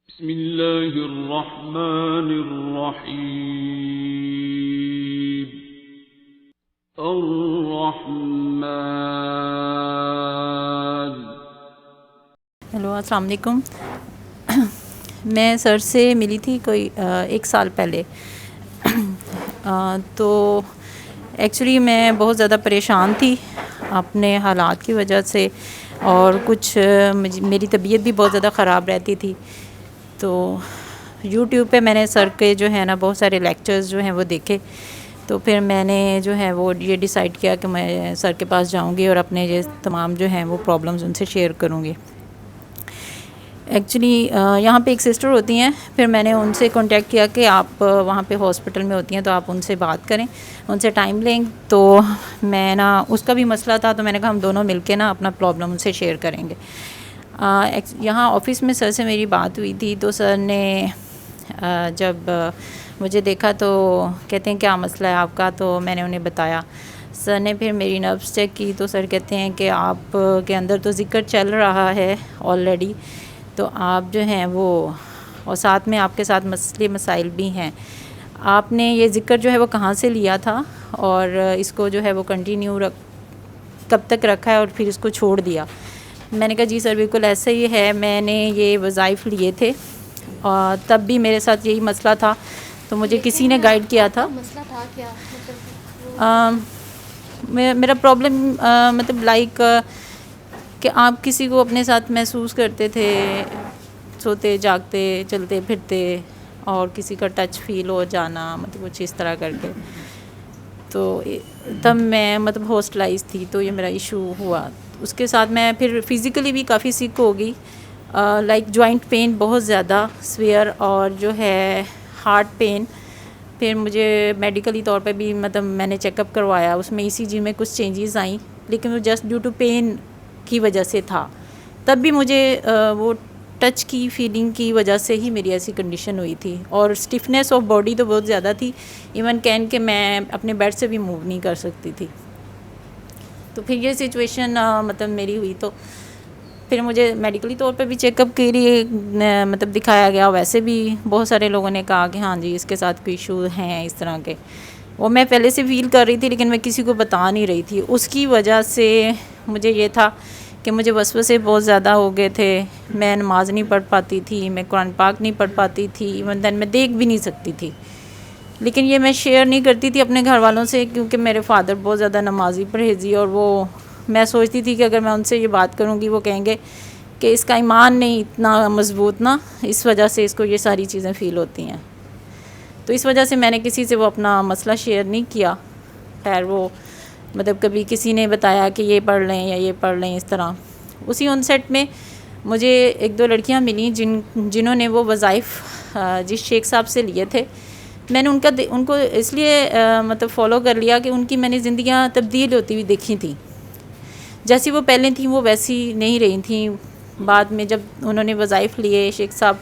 بسم اللہ الرحمن الرحیم الرحمن۔ ہیلو، السلام علیکم۔ میں سر سے ملی تھی کوئی 1 سال پہلے، تو ایکچولی میں بہت زیادہ پریشان تھی اپنے حالات کی وجہ سے، اور کچھ میری طبیعت بھی بہت زیادہ خراب رہتی تھی۔ تو یوٹیوب پہ میں نے سر کے جو ہے نا بہت سارے لیکچرز جو ہیں وہ دیکھے، تو پھر میں نے جو ہے وہ یہ ڈیسائیڈ کیا کہ میں سر کے پاس جاؤں گی اور اپنے یہ تمام جو ہیں وہ پرابلمز ان سے شیئر کروں گی۔ ایکچولی یہاں پہ ایک سسٹر ہوتی ہیں، پھر میں نے ان سے کانٹیکٹ کیا کہ آپ وہاں پہ ہاسپٹل میں ہوتی ہیں تو آپ ان سے بات کریں، ان سے ٹائم لیں۔ تو میں نا اس کا بھی مسئلہ تھا، تو میں نے کہا ہم دونوں مل کے نا اپنا پرابلم ان سے شیئر کریں گے۔ یہاں آفس میں سر سے میری بات ہوئی تھی، تو سر نے جب مجھے دیکھا تو کہتے ہیں کیا مسئلہ ہے آپ کا، تو میں نے انہیں بتایا۔ سر نے پھر میری نروس چیک کی، تو سر کہتے ہیں کہ آپ کے اندر تو ذکر چل رہا ہے آلریڈی، تو آپ جو ہیں وہ، اور ساتھ میں آپ کے ساتھ مسائل بھی ہیں، آپ نے یہ ذکر جو ہے وہ کہاں سے لیا تھا، اور اس کو جو ہے وہ کنٹینیو کب تک رکھا ہے اور پھر اس کو چھوڑ دیا۔ میں نے کہا جی سر بالکل ایسا ہی ہے، میں نے یہ وظائف لیے تھے اور تب بھی میرے ساتھ یہی مسئلہ تھا، تو مجھے کسی نے گائیڈ کیا تھا۔ مسئلہ تھا کیا؟ میرا پرابلم مطلب لائک کہ آپ کسی کو اپنے ساتھ محسوس کرتے تھے، سوتے جاگتے چلتے پھرتے، اور کسی کا ٹچ فیل ہو جانا، مطلب کچھ اس طرح کر کے۔ تو تب میں مطلب ہاسٹلائز تھی، تو یہ میرا ایشو ہوا۔ اس کے ساتھ میں پھر فزیکلی بھی کافی سک ہو گئی، لائک جوائنٹ پین بہت زیادہ سویئر، اور جو ہے ہارٹ پین۔ پھر مجھے میڈیکلی طور پہ بھی مطلب میں نے چیک اپ کروایا، اس میں ECG میں کچھ چینجز آئیں، لیکن وہ جسٹ ڈیو ٹو پین کی وجہ سے تھا۔ تب بھی مجھے وہ ٹچ کی فیلنگ کی وجہ سے ہی میری ایسی کنڈیشن ہوئی تھی، اور اسٹفنس آف باڈی تو بہت زیادہ تھی، ایون کہ میں اپنے بیڈ سے بھی موو نہیں کر سکتی تھی۔ تو پھر یہ سچویشن مطلب میری ہوئی، تو پھر مجھے میڈیکلی طور پہ بھی چیک اپ کے لیے مطلب دکھایا گیا۔ ویسے بھی بہت سارے لوگوں نے کہا کہ ہاں جی اس کے ساتھ کوئی ایشو ہیں اس طرح کے، وہ میں پہلے سے فیل کر رہی تھی، لیکن میں کسی کو بتا نہیں رہی تھی۔ اس کی وجہ سے مجھے یہ تھا کہ مجھے وسوسے بہت زیادہ ہو گئے تھے، میں نماز نہیں پڑھ پاتی تھی، میں قرآن پاک نہیں پڑھ پاتی تھی، ایون دین میں دیکھ بھی نہیں سکتی تھی۔ لیکن یہ میں شیئر نہیں کرتی تھی اپنے گھر والوں سے، کیونکہ میرے فادر بہت زیادہ نمازی پرہیزی، اور وہ میں سوچتی تھی کہ اگر میں ان سے یہ بات کروں گی وہ کہیں گے کہ اس کا ایمان نہیں اتنا مضبوط نا، اس وجہ سے اس کو یہ ساری چیزیں فیل ہوتی ہیں۔ تو اس وجہ سے میں نے کسی سے وہ اپنا مسئلہ شیئر نہیں کیا۔ خیر وہ مطلب کبھی کسی نے بتایا کہ یہ پڑھ لیں یا یہ پڑھ لیں، اس طرح۔ اسی آنسیٹ میں مجھے 1-2 لڑکیاں ملیں جنہوں نے وہ وظائف جس شیخ صاحب سے لیے تھے، میں نے ان کو اس لیے مطلب فالو کر لیا کہ ان کی میں نے زندگیاں تبدیل ہوتی ہوئی دیکھی تھیں۔ جیسی وہ پہلے تھیں وہ ویسی نہیں رہی تھیں۔ بعد میں جب انہوں نے وظائف لیے شیخ صاحب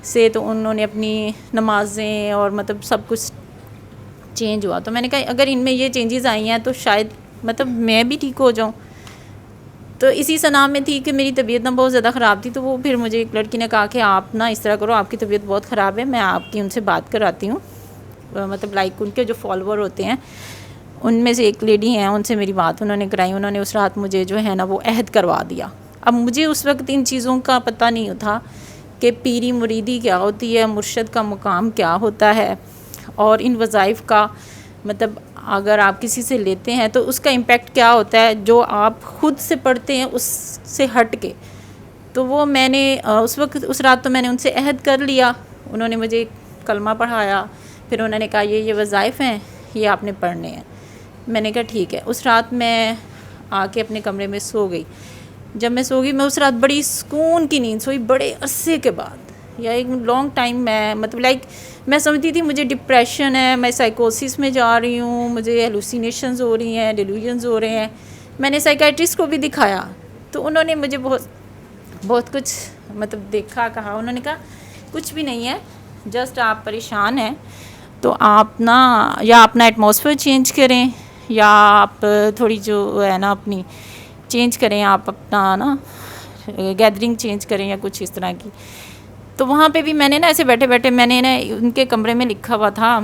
سے، تو انہوں نے اپنی نمازیں اور مطلب سب کچھ چینج ہوا۔ تو میں نے کہا اگر ان میں یہ چینجز آئی ہیں تو شاید مطلب میں بھی ٹھیک ہو جاؤں۔ تو اسی سنا میں تھی کہ میری طبیعت نہ بہت زیادہ خراب تھی، تو وہ پھر مجھے ایک لڑکی نے کہا کہ آپ نا اس طرح کرو، آپ کی طبیعت بہت خراب ہے، میں آپ کی ان سے بات کراتی ہوں، مطلب لائک ان کے جو فالوور ہوتے ہیں ان میں سے ایک لیڈی ہیں، ان سے میری بات انہوں نے کرائی۔ انہوں نے اس رات مجھے جو ہے نا وہ عہد کروا دیا۔ اب مجھے اس وقت ان چیزوں کا پتہ نہیں تھا کہ پیری مریدی کیا ہوتی ہے، مرشد کا مقام کیا ہوتا ہے، اور ان وظائف کا مطلب اگر آپ کسی سے لیتے ہیں تو اس کا امپیکٹ کیا ہوتا ہے جو آپ خود سے پڑھتے ہیں اس سے ہٹ کے۔ تو وہ میں نے اس وقت اس رات تو میں نے ان سے عہد کر لیا۔ انہوں نے مجھے کلمہ پڑھایا، پھر انہوں نے کہا یہ وظائف ہیں، یہ آپ نے پڑھنے ہیں۔ میں نے کہا ٹھیک ہے۔ اس رات میں آ کے اپنے کمرے میں سو گئی۔ جب میں سو گئی، میں اس رات بڑی سکون کی نیند سوئی، بڑے عرصے کے بعد، یا ایک لانگ ٹائم میں مطلب لائک میں سمجھتی تھی مجھے ڈپریشن ہے، میں سائیکوسس میں جا رہی ہوں، مجھے ہیلوسینیشنز ہو رہی ہیں، ڈیلیوژنز ہو رہے ہیں۔ میں نے سائیکیٹرسٹ کو بھی دکھایا، تو انہوں نے مجھے بہت کچھ مطلب دیکھا، کہا، انہوں نے کہا کچھ بھی نہیں ہے، جسٹ آپ پریشان ہیں، تو آپ نا یا اپنا ایٹماسفیئر چینج کریں، یا آپ تھوڑی جو ہے نا اپنی چینج کریں، آپ اپنا نا گیدرنگ چینج کریں یا کچھ اس طرح کی۔ تو وہاں پہ بھی میں نے نا ایسے بیٹھے بیٹھے میں نے نا ان کے کمرے میں لکھا ہوا تھا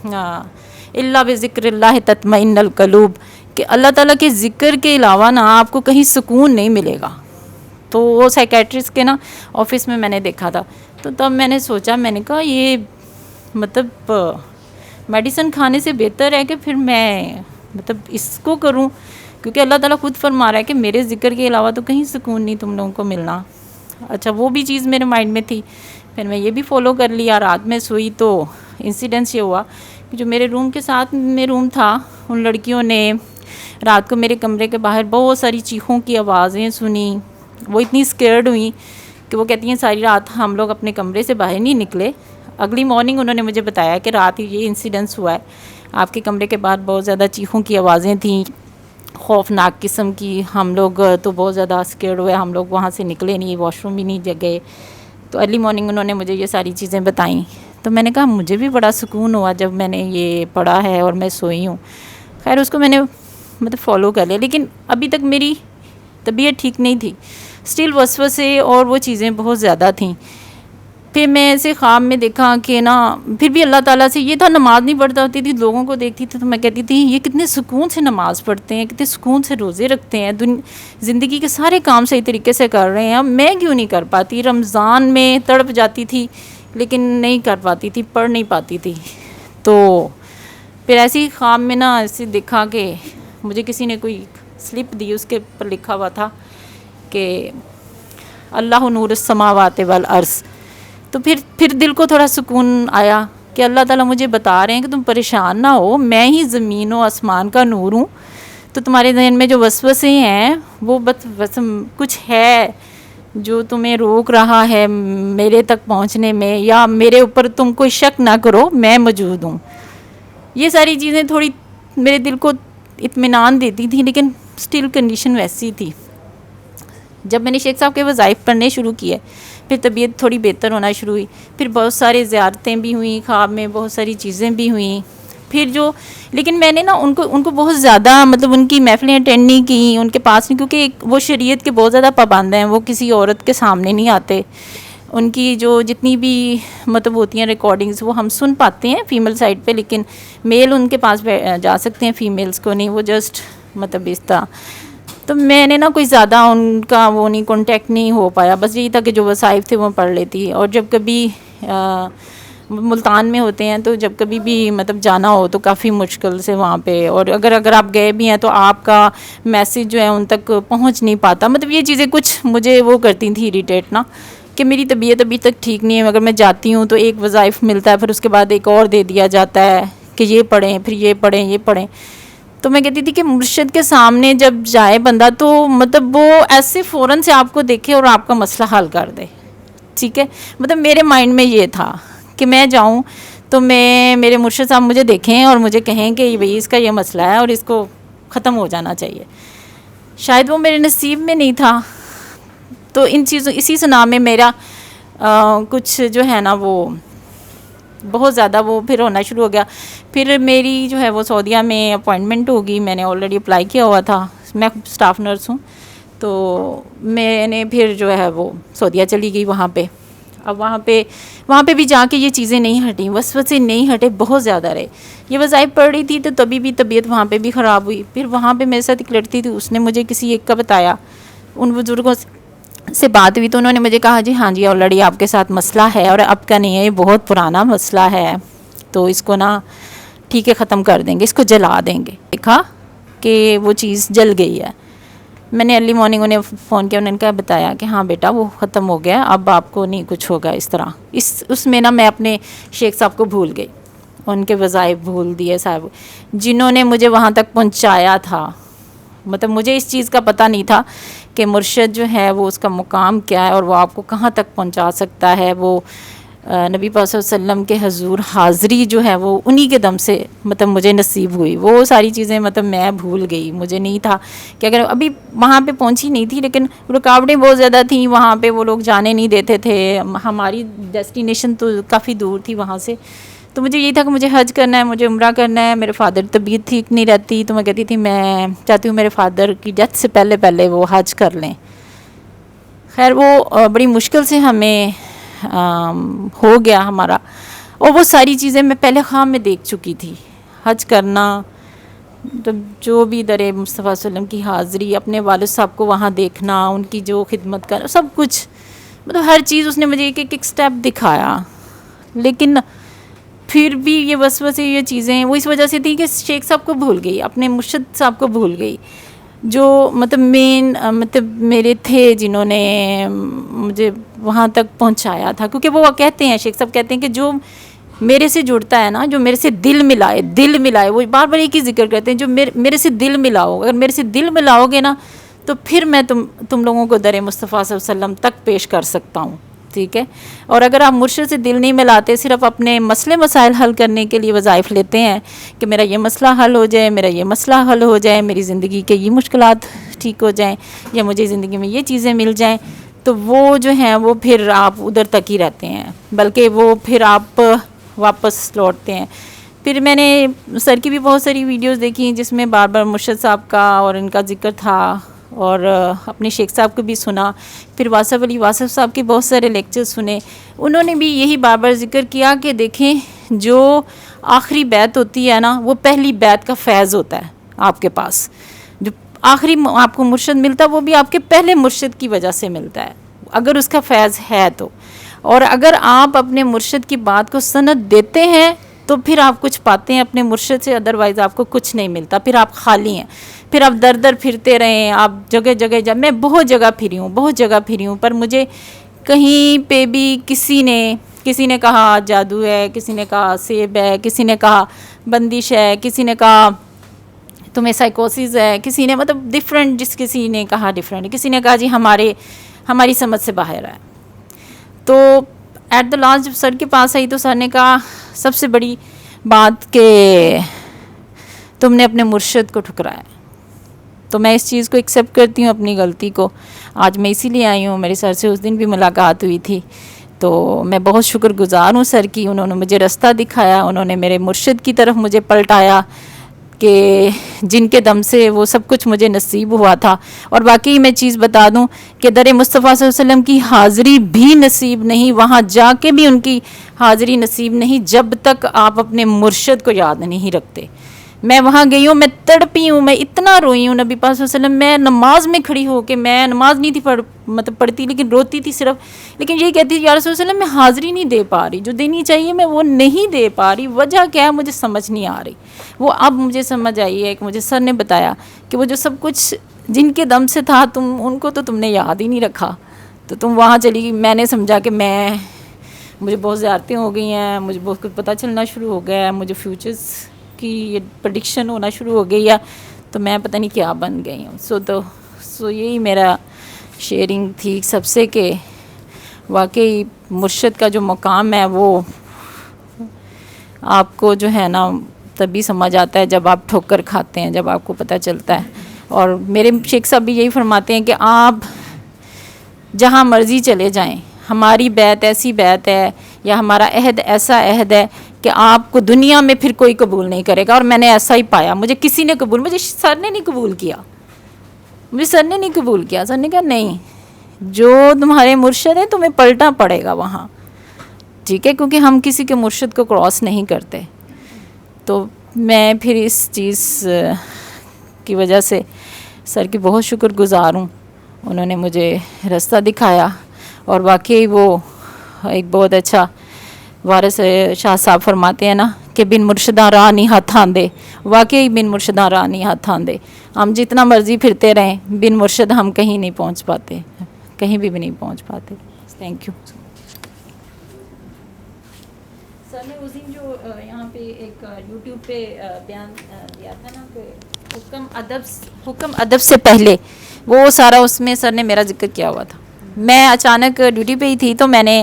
اللہ بذکر اللہ تطمئن القلوب، کہ اللہ تعالیٰ کے ذکر کے علاوہ نا آپ کو کہیں سکون نہیں ملے گا. تو وہ سائیکیٹرسٹ کے نا آفس میں نے دیکھا تھا. تو تب میں نے سوچا، میں نے کہا یہ مطلب میڈیسن کھانے سے بہتر ہے کہ پھر میں مطلب اس کو کروں، کیونکہ اللہ تعالیٰ خود فرما رہا ہے کہ میرے ذکر کے علاوہ تو کہیں سکون نہیں تم لوگوں کو ملنا. اچھا وہ بھی چیز میرے مائنڈ میں تھی، پھر میں یہ بھی فالو کر لیا. رات میں سوئی تو انسیڈنس یہ ہوا کہ جو میرے روم کے ساتھ میں روم تھا، ان لڑکیوں نے رات کو میرے کمرے کے باہر بہت ساری چیخوں کی آوازیں سنی. وہ اتنی اسکیئرڈ ہوئی کہ وہ کہتی ہیں ساری رات ہم لوگ اپنے کمرے سے باہر نہیں نکلے. اگلی مارننگ انہوں نے مجھے بتایا کہ رات یہ انسیڈنس ہوا ہے، آپ کے کمرے کے باہر بہت زیادہ چیخوں کی آوازیں تھیں، خوفناک قسم کی. ہم لوگ تو بہت زیادہ اسکیئرڈ ہوئے، ہم لوگ وہاں سے نکلے نہیں، واش روم بھی نہیں گئے. تو ارلی مارننگ انہوں نے مجھے یہ ساری چیزیں بتائیں. تو میں نے کہا مجھے بھی بڑا سکون ہوا جب میں نے یہ پڑھا ہے اور میں سوئی ہوں. خیر اس کو میں نے مطلب فالو کر لیا، لیکن ابھی تک میری طبیعت ٹھیک نہیں تھی، اسٹل وسوسے اور وہ چیزیں بہت زیادہ تھیں. پھر میں ایسے خواب میں دیکھا کہ نا پھر بھی اللہ تعالیٰ سے یہ تھا، نماز نہیں پڑھتا ہوتی تھی، لوگوں کو دیکھتی تھی تو میں کہتی تھی یہ کتنے سکون سے نماز پڑھتے ہیں، کتنے سکون سے روزے رکھتے ہیں، زندگی کے سارے کام صحیح طریقے سے کر رہے ہیں، میں کیوں نہیں کر پاتی. رمضان میں تڑپ جاتی تھی لیکن نہیں کر پاتی تھی، پڑھ نہیں پاتی تھی. تو پھر ایسے ہی خواب میں نا ایسے دیکھا کہ مجھے کسی نے کوئی سلپ دی، اس کے اوپر لکھا ہوا تھا کہ اللہ نور السماوات والارض. تو پھر دل کو تھوڑا سکون آیا کہ اللہ تعالیٰ مجھے بتا رہے ہیں کہ تم پریشان نہ ہو، میں ہی زمین و آسمان کا نور ہوں. تو تمہارے ذہن میں جو وسوسے ہیں وہ بس کچھ ہے جو تمہیں روک رہا ہے میرے تک پہنچنے میں، یا میرے اوپر تم کوئی شک نہ کرو، میں موجود ہوں. یہ ساری چیزیں تھوڑی میرے دل کو اطمینان دیتی تھیں، لیکن سٹل کنڈیشن ویسی تھی. جب میں نے شیخ صاحب کے وظائف پڑھنے شروع کیے پھر طبیعت تھوڑی بہتر ہونا شروع ہوئی. پھر بہت سارے زیارتیں بھی ہوئیں، خواب میں بہت ساری چیزیں بھی ہوئیں. پھر لیکن میں نے نا ان کو بہت زیادہ مطلب ان کی محفلیں اٹینڈ نہیں کی، ان کے پاس نہیں، کیونکہ وہ شریعت کے بہت زیادہ پابند ہیں، وہ کسی عورت کے سامنے نہیں آتے. ان کی جو جتنی بھی مطلب ہوتی ہیں ریکارڈنگز وہ ہم سن پاتے ہیں فیمیل سائڈ پہ، لیکن میل ان کے پاس جا سکتے ہیں، فیمیلز کو نہیں، وہ جسٹ مطلب اس طرح. تو میں نے نا کوئی زیادہ ان کا وہ نہیں کانٹیکٹ نہیں ہو پایا. بس یہی تھا کہ جو وظائف تھے وہ پڑھ لیتی. اور جب کبھی ملتان میں ہوتے ہیں تو جب کبھی بھی مطلب جانا ہو تو کافی مشکل سے وہاں پہ، اور اگر آپ گئے بھی ہیں تو آپ کا میسیج جو ہے ان تک پہنچ نہیں پاتا. مطلب یہ چیزیں کچھ مجھے وہ کرتی تھیں اریٹیٹ نا، کہ میری طبیعت ابھی تک ٹھیک نہیں ہے. اگر میں جاتی ہوں تو ایک وظائف ملتا ہے، پھر اس کے بعد ایک اور دے دیا جاتا ہے کہ یہ پڑھیں، پھر یہ پڑھیں، یہ پڑھیں. تو میں کہتی تھی کہ مرشد کے سامنے جب جائے بندہ تو مطلب وہ ایسے فوراً سے آپ کو دیکھے اور آپ کا مسئلہ حل کر دے. ٹھیک ہے، مطلب میرے مائنڈ میں یہ تھا کہ میں جاؤں تو میرے مرشد صاحب مجھے دیکھیں اور مجھے کہیں کہ بھئی اس کا یہ مسئلہ ہے اور اس کو ختم ہو جانا چاہیے. شاید وہ میرے نصیب میں نہیں تھا. تو ان چیزوں اسی سنا میں میرا کچھ جو ہے نا وہ بہت زیادہ وہ پھر ہونا شروع ہو گیا. پھر میری جو ہے وہ سعودیہ میں اپوائنٹمنٹ ہوگی، میں نے آلریڈی اپلائی کیا ہوا تھا، میں اسٹاف نرس ہوں. تو میں نے پھر جو ہے وہ سعودیہ چلی گئی وہاں پہ. اب وہاں پہ بھی جا کے یہ چیزیں نہیں ہٹیں، وسوسے نہیں ہٹے، بہت زیادہ رہے. یہ وظائف پڑھ رہی تھی تو تبھی بھی طبیعت وہاں پہ بھی خراب ہوئی. پھر وہاں پہ میرے ساتھ ایک لڑکی تھی، اس نے مجھے کسی ایک کا بتایا، ان بزرگوں سے بات ہوئی تو انہوں نے مجھے کہا جی ہاں جی آلریڈی آپ کے ساتھ مسئلہ ہے اور اب کا نہیں ہے، یہ بہت پرانا مسئلہ ہے، تو اس کو نا ٹھیک ہے ختم کر دیں گے، اس کو جلا دیں گے. دیکھا کہ وہ چیز جل گئی ہے. میں نے ارلی مارننگ انہیں فون کیا، انہوں نے کہا بتایا کہ ہاں بیٹا وہ ختم ہو گیا، اب آپ کو نہیں کچھ ہوگا. اس طرح اس میں نا میں اپنے شیخ صاحب کو بھول گئی، ان کے وظائف بھول دیے صاحب جنہوں نے مجھے وہاں تک پہنچایا تھا. مطلب مجھے اس چیز کا پتہ نہیں تھا کہ مرشد جو ہے وہ اس کا مقام کیا ہے اور وہ آپ کو کہاں تک پہنچا سکتا ہے. وہ نبی پاک صلی اللہ علیہ وسلم کے حضور حاضری جو ہے وہ انہی کے دم سے مطلب مجھے نصیب ہوئی. وہ ساری چیزیں مطلب میں بھول گئی. مجھے نہیں تھا کہ اگر ابھی وہاں پہ پہنچی نہیں تھی، لیکن رکاوٹیں بہت زیادہ تھیں وہاں پہ، وہ لوگ جانے نہیں دیتے تھے. ہماری ڈیسٹینیشن تو کافی دور تھی وہاں سے. تو مجھے یہی تھا کہ مجھے حج کرنا ہے، مجھے عمرہ کرنا ہے. میرے فادر طبیعت ٹھیک نہیں رہتی تو میں کہتی تھی میں چاہتی ہوں میرے فادر کی ڈیتھ سے پہلے وہ حج کر لیں. خیر وہ بڑی مشکل سے ہمیں ہو گیا ہمارا. اور وہ ساری چیزیں میں پہلے خواب میں دیکھ چکی تھی. حج کرنا، تو جو بھی در مصطفیٰ صلی اللہ علیہ وسلم کی حاضری، اپنے والد صاحب کو وہاں دیکھنا، ان کی جو خدمت کرنا، سب کچھ مطلب ہر چیز اس نے مجھے ایک ایک سٹیپ دکھایا. لیکن پھر بھی یہ وسوسے، یہ چیزیں وہ اس وجہ سے تھی کہ شیخ صاحب کو بھول گئی، اپنے مرشد صاحب کو بھول گئی، جو مطلب مین مطلب میرے تھے، جنہوں نے مجھے وہاں تک پہنچایا تھا. کیونکہ وہ کہتے ہیں، شیخ صاحب کہتے ہیں کہ جو میرے سے جڑتا ہے نا، جو میرے سے دل ملائے، وہ بار بار ایک ہی ذکر کرتے ہیں، جو میرے سے دل ملاؤ، اگر میرے سے دل ملاؤ گے نا تو پھر میں تم لوگوں کو در مصطفیٰ صلی اللہ علیہ وسلم تک پیش کر سکتا ہوں. ٹھیک ہے. اور اگر آپ مرشد سے دل نہیں ملاتے، صرف اپنے مسئلے مسائل حل کرنے کے لیے وظائف لیتے ہیں کہ میرا یہ مسئلہ حل ہو جائے، میرا یہ مسئلہ حل ہو جائے، میری زندگی کے یہ مشکلات ٹھیک ہو جائیں، یا مجھے زندگی میں یہ چیزیں مل جائیں، تو وہ جو ہیں وہ پھر آپ ادھر تک ہی رہتے ہیں، بلکہ وہ پھر آپ واپس لوٹتے ہیں. پھر میں نے سر کی بھی بہت ساری ویڈیوز دیکھی جس میں بار بار مرشد صاحب کا اور ان کا ذکر تھا، اور اپنے شیخ صاحب کو بھی سنا. پھر واصف علی واصف صاحب کے بہت سارے لیکچر سنے، انہوں نے بھی یہی بار بار ذکر کیا کہ دیکھیں، جو آخری بیعت ہوتی ہے نا، وہ پہلی بیعت کا فیض ہوتا ہے آپ کے پاس. جو آخری آپ کو مرشد ملتا ہے، وہ بھی آپ کے پہلے مرشد کی وجہ سے ملتا ہے، اگر اس کا فیض ہے تو. اور اگر آپ اپنے مرشد کی بات کو سند دیتے ہیں تو پھر آپ کچھ پاتے ہیں اپنے مرشد سے، ادروائز آپ کو کچھ نہیں ملتا، پھر آپ خالی ہیں. پھر آپ در در پھرتے رہیں، آپ جگہ جگہ میں بہت جگہ پھری ہوں، پر مجھے کہیں پہ بھی کسی نے کہا جادو ہے، کسی نے کہا سیب ہے، کسی نے کہا بندش ہے، کسی نے کہا تمہیں سائیکوسس ہے، کسی نے مطلب ڈفرینٹ، کسی نے کہا ڈفرینٹ، کسی نے کہا جی ہماری سمجھ سے باہر ہے. تو ایٹ دا لاسٹ جب سر کے پاس آئی تو سر نے کہا سب سے بڑی بات کہ تم نے اپنے مرشد کو ٹھکرایا. تو میں اس چیز کو ایکسیپٹ کرتی ہوں، اپنی غلطی کو. آج میں اسی لیے آئی ہوں، میرے سر سے اس دن بھی ملاقات ہوئی تھی، تو میں بہت شکر گزار ہوں سر کی. انہوں نے مجھے رستہ دکھایا، انہوں نے میرے مرشد کی طرف مجھے پلٹایا، کہ جن کے دم سے وہ سب کچھ مجھے نصیب ہوا تھا. اور باقی میں چیز بتا دوں کہ در مصطفیٰ صلی اللہ علیہ وسلم کی حاضری بھی نصیب نہیں، وہاں جا کے بھی ان کی حاضری نصیب نہیں جب تک آپ اپنے مرشد کو یاد نہیں رکھتے. میں وہاں گئی ہوں، میں تڑپی ہوں، میں اتنا روئی ہوں نبی پاک صلی اللہ علیہ وسلم. میں نماز میں کھڑی ہو کے، میں نماز نہیں تھی پڑھتی، لیکن روتی تھی صرف، لیکن یہی کہتی تھی یا رسول اللہ میں حاضری نہیں دے پا رہی، جو دینی چاہیے میں وہ نہیں دے پا رہی. وجہ کیا ہے مجھے سمجھ نہیں آ رہی. وہ اب مجھے سمجھ آئی ہے کہ مجھے سر نے بتایا کہ وہ جو سب کچھ جن کے دم سے تھا، ان کو تو تم نے یاد ہی نہیں رکھا، تو تم وہاں چلی گئی. میں نے سمجھا کہ مجھے بہت زیارتیں ہو گئی ہیں، مجھے بہت کچھ پتہ چلنا شروع ہو گیا ہے، مجھے فیوچرز کی یہ پریڈکشن ہونا شروع ہو گئی ہے، تو میں پتہ نہیں کیا بن گئی ہوں. سو یہی میرا شیئرنگ تھی سب سے، کہ واقعی مرشد کا جو مقام ہے وہ آپ کو جو ہے نا تبھی سمجھ آتا ہے جب آپ ٹھوکر کھاتے ہیں، جب آپ کو پتہ چلتا ہے. اور میرے شیخ صاحب بھی یہی فرماتے ہیں کہ آپ جہاں مرضی چلے جائیں، ہماری بیعت ایسی بیعت ہے، یا ہمارا عہد ایسا عہد ہے کہ آپ کو دنیا میں پھر کوئی قبول نہیں کرے گا. اور میں نے ایسا ہی پایا، مجھے کسی نے مجھے سر نے نہیں قبول کیا، سر نے کہا نہیں، جو تمہارے مرشد ہیں تمہیں پلٹنا پڑے گا وہاں. ٹھیک ہے، کیونکہ ہم کسی کے مرشد کو کراس نہیں کرتے. تو میں پھر اس چیز کی وجہ سے سر کی بہت شکر گزار ہوں. انہوں نے مجھے رستہ دکھایا، اور واقعی وہ ایک بہت اچھا وارث شاہ صاحب فرماتے ہیں نا کہ بن مرشداں راہ نہیں ہاتھ آندے. واقعی بن مرشداں راہ نہیں ہاتھ آندے. ہم جتنا مرضی پھرتے رہیں، بن مرشد ہم کہیں نہیں پہنچ پاتے، کہیں بھی نہیں پہنچ پاتے. Thank you. سر نے اس دن جو یہاں پہ ایک یوٹیوب پہ بیان دیا تھا نا کہ حکم ادب سے پہلے، وہ سارا اس میں سر نے میرا ذکر کیا ہوا تھا. میں اچانک ڈیوٹی پہ ہی تھی، تو میں نے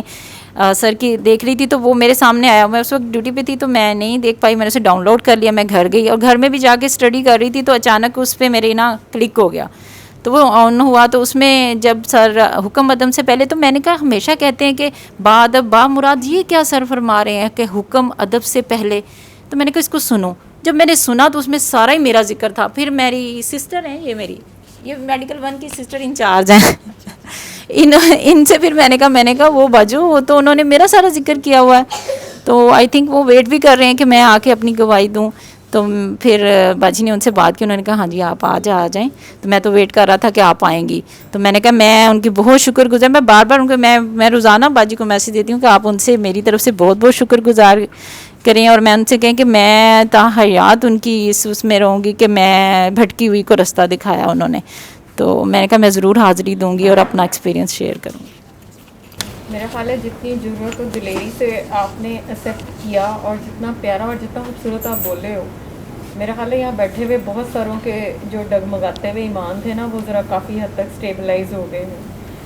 سر کی دیکھ رہی تھی، تو وہ میرے سامنے آیا. میں اس وقت ڈیوٹی پہ تھی تو میں نہیں دیکھ پائی، میں نے اسے ڈاؤن لوڈ کر لیا. میں گھر گئی اور گھر میں بھی جا کے اسٹڈی کر رہی تھی، تو اچانک اس پہ میرے نا کلک ہو گیا، تو وہ آن ہوا. تو اس میں جب سر حکم ادب سے پہلے، تو میں نے کہا ہمیشہ کہتے ہیں کہ با ادب با مراد، یہ کیا سر فرما رہے ہیں کہ حکم ادب سے پہلے؟ تو میں نے کہا اس کو سنو. جب میں نے سنا تو اس میں سارا ہی میرا ذکر تھا. پھر میری سسٹر ہیں، یہ میڈیکل 1 کی سسٹر انچارج ہیں ان سے پھر میں نے کہا وہ باجو وہ تو انہوں نے میرا سارا ذکر کیا ہوا ہے, تو آئی تھنک وہ ویٹ بھی کر رہے ہیں کہ میں آ کے اپنی گواہی دوں. تو پھر باجی نے ان سے بات کی, انہوں نے کہا ہاں جی آپ آ جائیں. تو میں تو ویٹ کر رہا تھا کہ آپ آئیں گی. تو میں نے کہا میں ان کی بہت شکر گزار, میں بار بار ان کو میں روزانہ باجی کو میسیج دیتی ہوں کہ آپ ان سے میری طرف سے بہت بہت شکر گزار کریں, اور میں ان سے کہیں کہ میں تا حیات ان کی اس میں رہوں گی کہ میں بھٹکی ہوئی کو رستہ دکھایا انہوں نے. تو میں نے کہا میں ضرور حاضری دوں گی اور اپنا ایکسپیرینس شیئر کروں گی. میرا خیال ہے جتنی ضرورت و دلیری سے آپ نے ایکسیپٹ کیا اور جتنا پیارا اور جتنا خوبصورت آپ بولے ہو, میرا خیال ہے یہاں بیٹھے ہوئے بہت ساروں کے جو ڈگمگاتے ہوئے ایمان تھے نا, وہ ذرا کافی حد تک سٹیبلائز ہو گئے ہیں.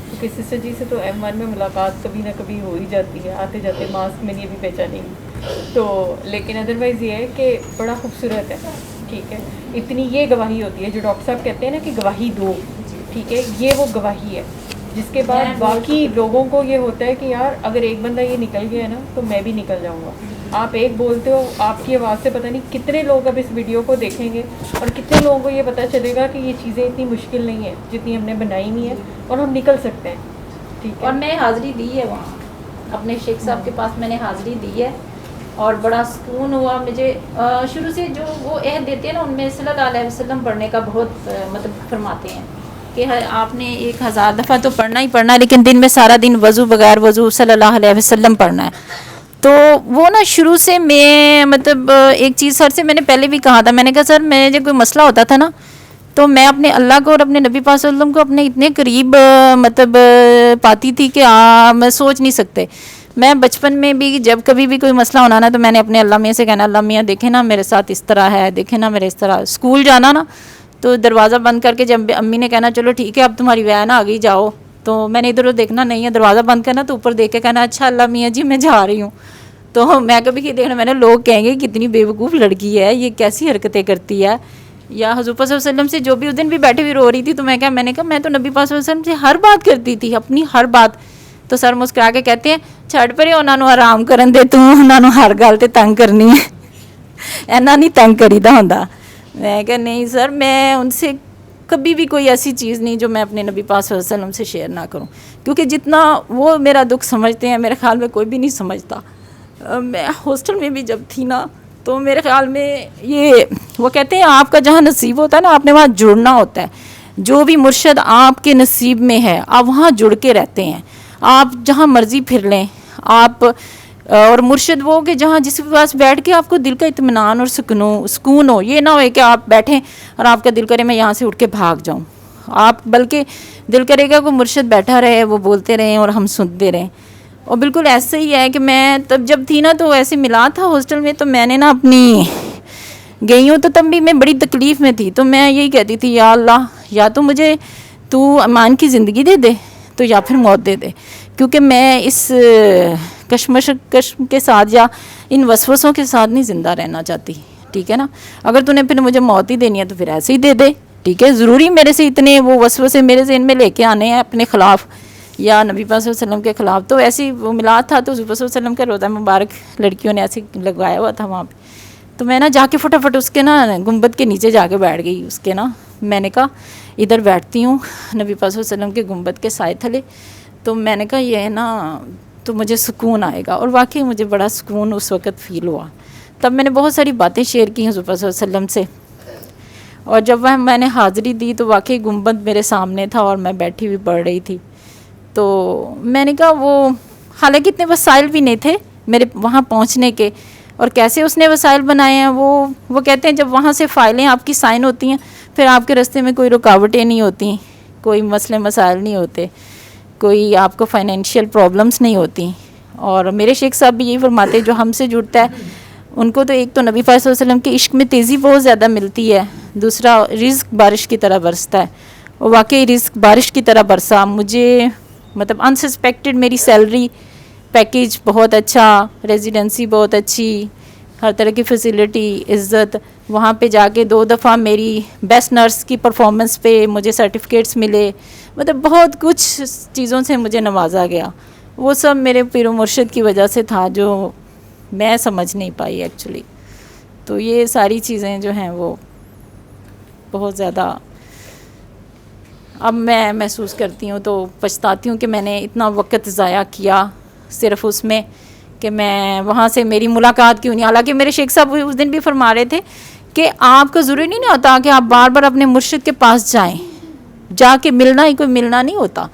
کیونکہ سسٹر جی سے تو M1 میں ملاقات کبھی نہ کبھی ہو ہی جاتی ہے, آتے جاتے ماسک میں نہیں ابھی پہچانی تو, لیکن ادروائز یہ ہے کہ بڑا خوبصورت ہے. ٹھیک ہے, اتنی یہ گواہی ہوتی ہے جو ڈاکٹر صاحب کہتے ہیں نا کہ گواہی دو, ٹھیک ہے, یہ وہ گواہی ہے جس کے بعد باقی لوگوں کو یہ ہوتا ہے کہ یار اگر ایک بندہ یہ نکل گیا ہے نا تو میں بھی نکل جاؤں گا. آپ ایک بولتے ہو, آپ کی آواز سے پتہ نہیں کتنے لوگ اب اس ویڈیو کو دیکھیں گے اور کتنے لوگوں کو یہ پتہ چلے گا کہ یہ چیزیں اتنی مشکل نہیں ہیں جتنی ہم نے بنائی نہیں ہے, اور ہم نکل سکتے ہیں. ٹھیک ہے, اور میں حاضری دی ہے وہاں اپنے شیخ صاحب کے پاس, میں نے حاضری دی ہے اور بڑا سکون ہوا مجھے. شروع سے جو وہ عہد دیتے ہیں نا, ان میں صلی اللہ علیہ وسلم پڑھنے کا بہت مطلب فرماتے ہیں کہ آپ نے 1000 دفعہ تو پڑھنا ہی پڑھنا ہے, لیکن دن میں سارا دن وضو بغیر وضو صلی اللہ علیہ وسلم پڑھنا ہے. تو وہ نا شروع سے میں مطلب ایک چیز سر سے میں نے پہلے بھی کہا تھا, میں نے کہا سر میں جب کوئی مسئلہ ہوتا تھا نا تو میں اپنے اللہ کو اور اپنے نبی پاک صلی اللہ علیہ وسلم کو اپنے اتنے قریب مطلب پاتی تھی کہ میں سوچ نہیں سکتے. میں بچپن میں بھی جب کبھی بھی کوئی مسئلہ ہونا نا تو میں نے اپنے اللہ میاں سے کہنا, اللہ میاں دیکھیں نا میرے ساتھ اس طرح ہے, دیکھیں نا میرے اس طرح. اسکول جانا نا تو دروازہ بند کر کے جب امی نے کہنا چلو ٹھیک ہے اب تمہاری وین آ گئی جاؤ, تو میں نے ادھر دیکھنا نہیں ہے, دروازہ بند کرنا تو اوپر دیکھ کے کہنا اچھا اللہ میاں جی میں جا رہی ہوں. تو میں کبھی یہ دیکھنا, میں نے لوگ کہیں گے کتنی بیوقوف لڑکی ہے, یہ کیسی حرکتیں کرتی ہے. یا حضور پاک صلی اللہ علیہ وسلم سے جو بھی اس دن بھی بیٹھے ہوئی رو رہی تھی تو میں نے کہا میں تو نبی پاک صلی اللہ علیہ وسلم سے ہر بات کرتی تھی, اپنی ہر بات. تو سر مسکرا کے کہتے ہیں چھڑ پرے انہاں نوں آرام کرن دے, تو انہاں نوں ہر گل تے تنگ کرنی ہے, اینا نہیں تنگ کریدا ہوندا. میں کہ نہیں سر, میں ان سے کبھی بھی کوئی ایسی چیز نہیں جو میں اپنے نبی پاک صلی اللہ علیہ وسلم سے شیئر نہ کروں, کیونکہ جتنا وہ میرا دکھ سمجھتے ہیں میرے خیال میں کوئی بھی نہیں سمجھتا. میں ہاسٹل میں بھی جب تھی نا تو میرے خیال میں یہ وہ کہتے ہیں آپ کا جہاں نصیب ہوتا ہے نا آپ نے وہاں جڑنا ہوتا ہے. جو بھی مرشد آپ کے نصیب میں ہے آپ وہاں جڑ کے رہتے ہیں, آپ جہاں مرضی پھر لیں آپ. اور مرشد وہ کہ جہاں جس کے پاس بیٹھ کے آپ کو دل کا اطمینان اور سکون ہو, یہ نہ ہوئے کہ آپ بیٹھیں اور آپ کا دل کرے میں یہاں سے اٹھ کے بھاگ جاؤں. آپ بلکہ دل کرے گا کوئی مرشد بیٹھا رہے, وہ بولتے رہیں اور ہم سنتے رہیں. اور بالکل ایسے ہی ہے کہ میں تب جب تھی نا تو ایسے ملا تھا ہاسٹل میں, تو میں نے نا اپنی گئی ہوں تو تب بھی میں بڑی تکلیف میں تھی, تو میں یہی کہتی تھی یا اللہ یا تو مجھے تو ایمان کی زندگی دے دے تو یا پھر موت دے دے, کیونکہ میں اس کشمش کے ساتھ یا ان وسوسوں کے ساتھ نہیں زندہ رہنا چاہتی. ٹھیک ہے نا, اگر تو نے پھر مجھے موت ہی دینی ہے تو پھر ایسے ہی دے دے. ٹھیک ہے, ضروری میرے سے اتنے وہ وسوسے میرے ذہن میں لے کے آنے ہیں اپنے خلاف یا نبی پاک صلی اللہ علیہ وسلم کے خلاف. تو ایسی وہ میلاد تھا تو حضور صلی اللہ علیہ وسلم کا روضہ مبارک لڑکیوں نے ایسے لگوایا ہوا تھا وہاں پہ, تو میں نا جا کے فٹافٹ اس کے نا گنبد کے نیچے جا کے بیٹھ گئی. اس کے نا میں نے کہا ادھر بیٹھتی ہوں نبی پاک صلی اللہ علیہ وسلم کے گنبد کے سائے تھلے, تو میں نے کہا یہ نا تو مجھے سکون آئے گا. اور واقعی مجھے بڑا سکون اس وقت فیل ہوا. تب میں نے بہت ساری باتیں شیئر کی حضور صلی اللہ علیہ وسلم سے, اور جب میں نے حاضری دی تو واقعی گنبد میرے سامنے تھا اور میں بیٹھی ہوئی پڑھ رہی تھی. تو میں نے کہا وہ حالانکہ اتنے وسائل بھی نہیں تھے میرے وہاں پہنچنے کے, اور کیسے اس نے وسائل بنائے ہیں وہ کہتے ہیں جب وہاں سے فائلیں آپ کی سائن ہوتی ہیں پھر آپ کے راستے میں کوئی رکاوٹیں نہیں ہوتی, کوئی مسئلے مسائل نہیں ہوتے, کوئی آپ کو فائنینشیل پرابلمس نہیں ہوتی. اور میرے شیخ صاحب بھی یہی فرماتے ہیں جو ہم سے جڑتا ہے ان کو تو ایک تو نبی پاک صلی اللہ علیہ وسلم کے عشق میں تیزی بہت زیادہ ملتی ہے, دوسرا رزق بارش کی طرح برستا ہے. اور واقعی رزق بارش کی طرح برسا. مجھے مطلب انسسپیکٹڈ میری سیلری پیکیج بہت اچھا, ریزیڈنسی بہت اچھی, ہر طرح کی فیسیلٹی, عزت. وہاں پہ جا کے 2 دفعہ میری بیسٹ نرس کی پرفارمنس پہ مجھے سرٹیفکیٹس ملے, مطلب بہت کچھ چیزوں سے مجھے نوازا گیا. وہ سب میرے پیر و مرشد کی وجہ سے تھا جو میں سمجھ نہیں پائی ایکچولی. تو یہ ساری چیزیں جو ہیں وہ بہت زیادہ اب میں محسوس کرتی ہوں تو پچھتاتی ہوں کہ میں نے اتنا وقت ضائع کیا صرف اس میں کہ میں وہاں سے میری ملاقات کیوں نہیں. حالانکہ میرے شیخ صاحب اس دن بھی فرما رہے تھے کہ آپ کو ضروری نہیں ہوتا کہ آپ بار بار اپنے مرشد کے پاس جائیں, جا کے ملنا ہی کوئی ملنا نہیں ہوتا,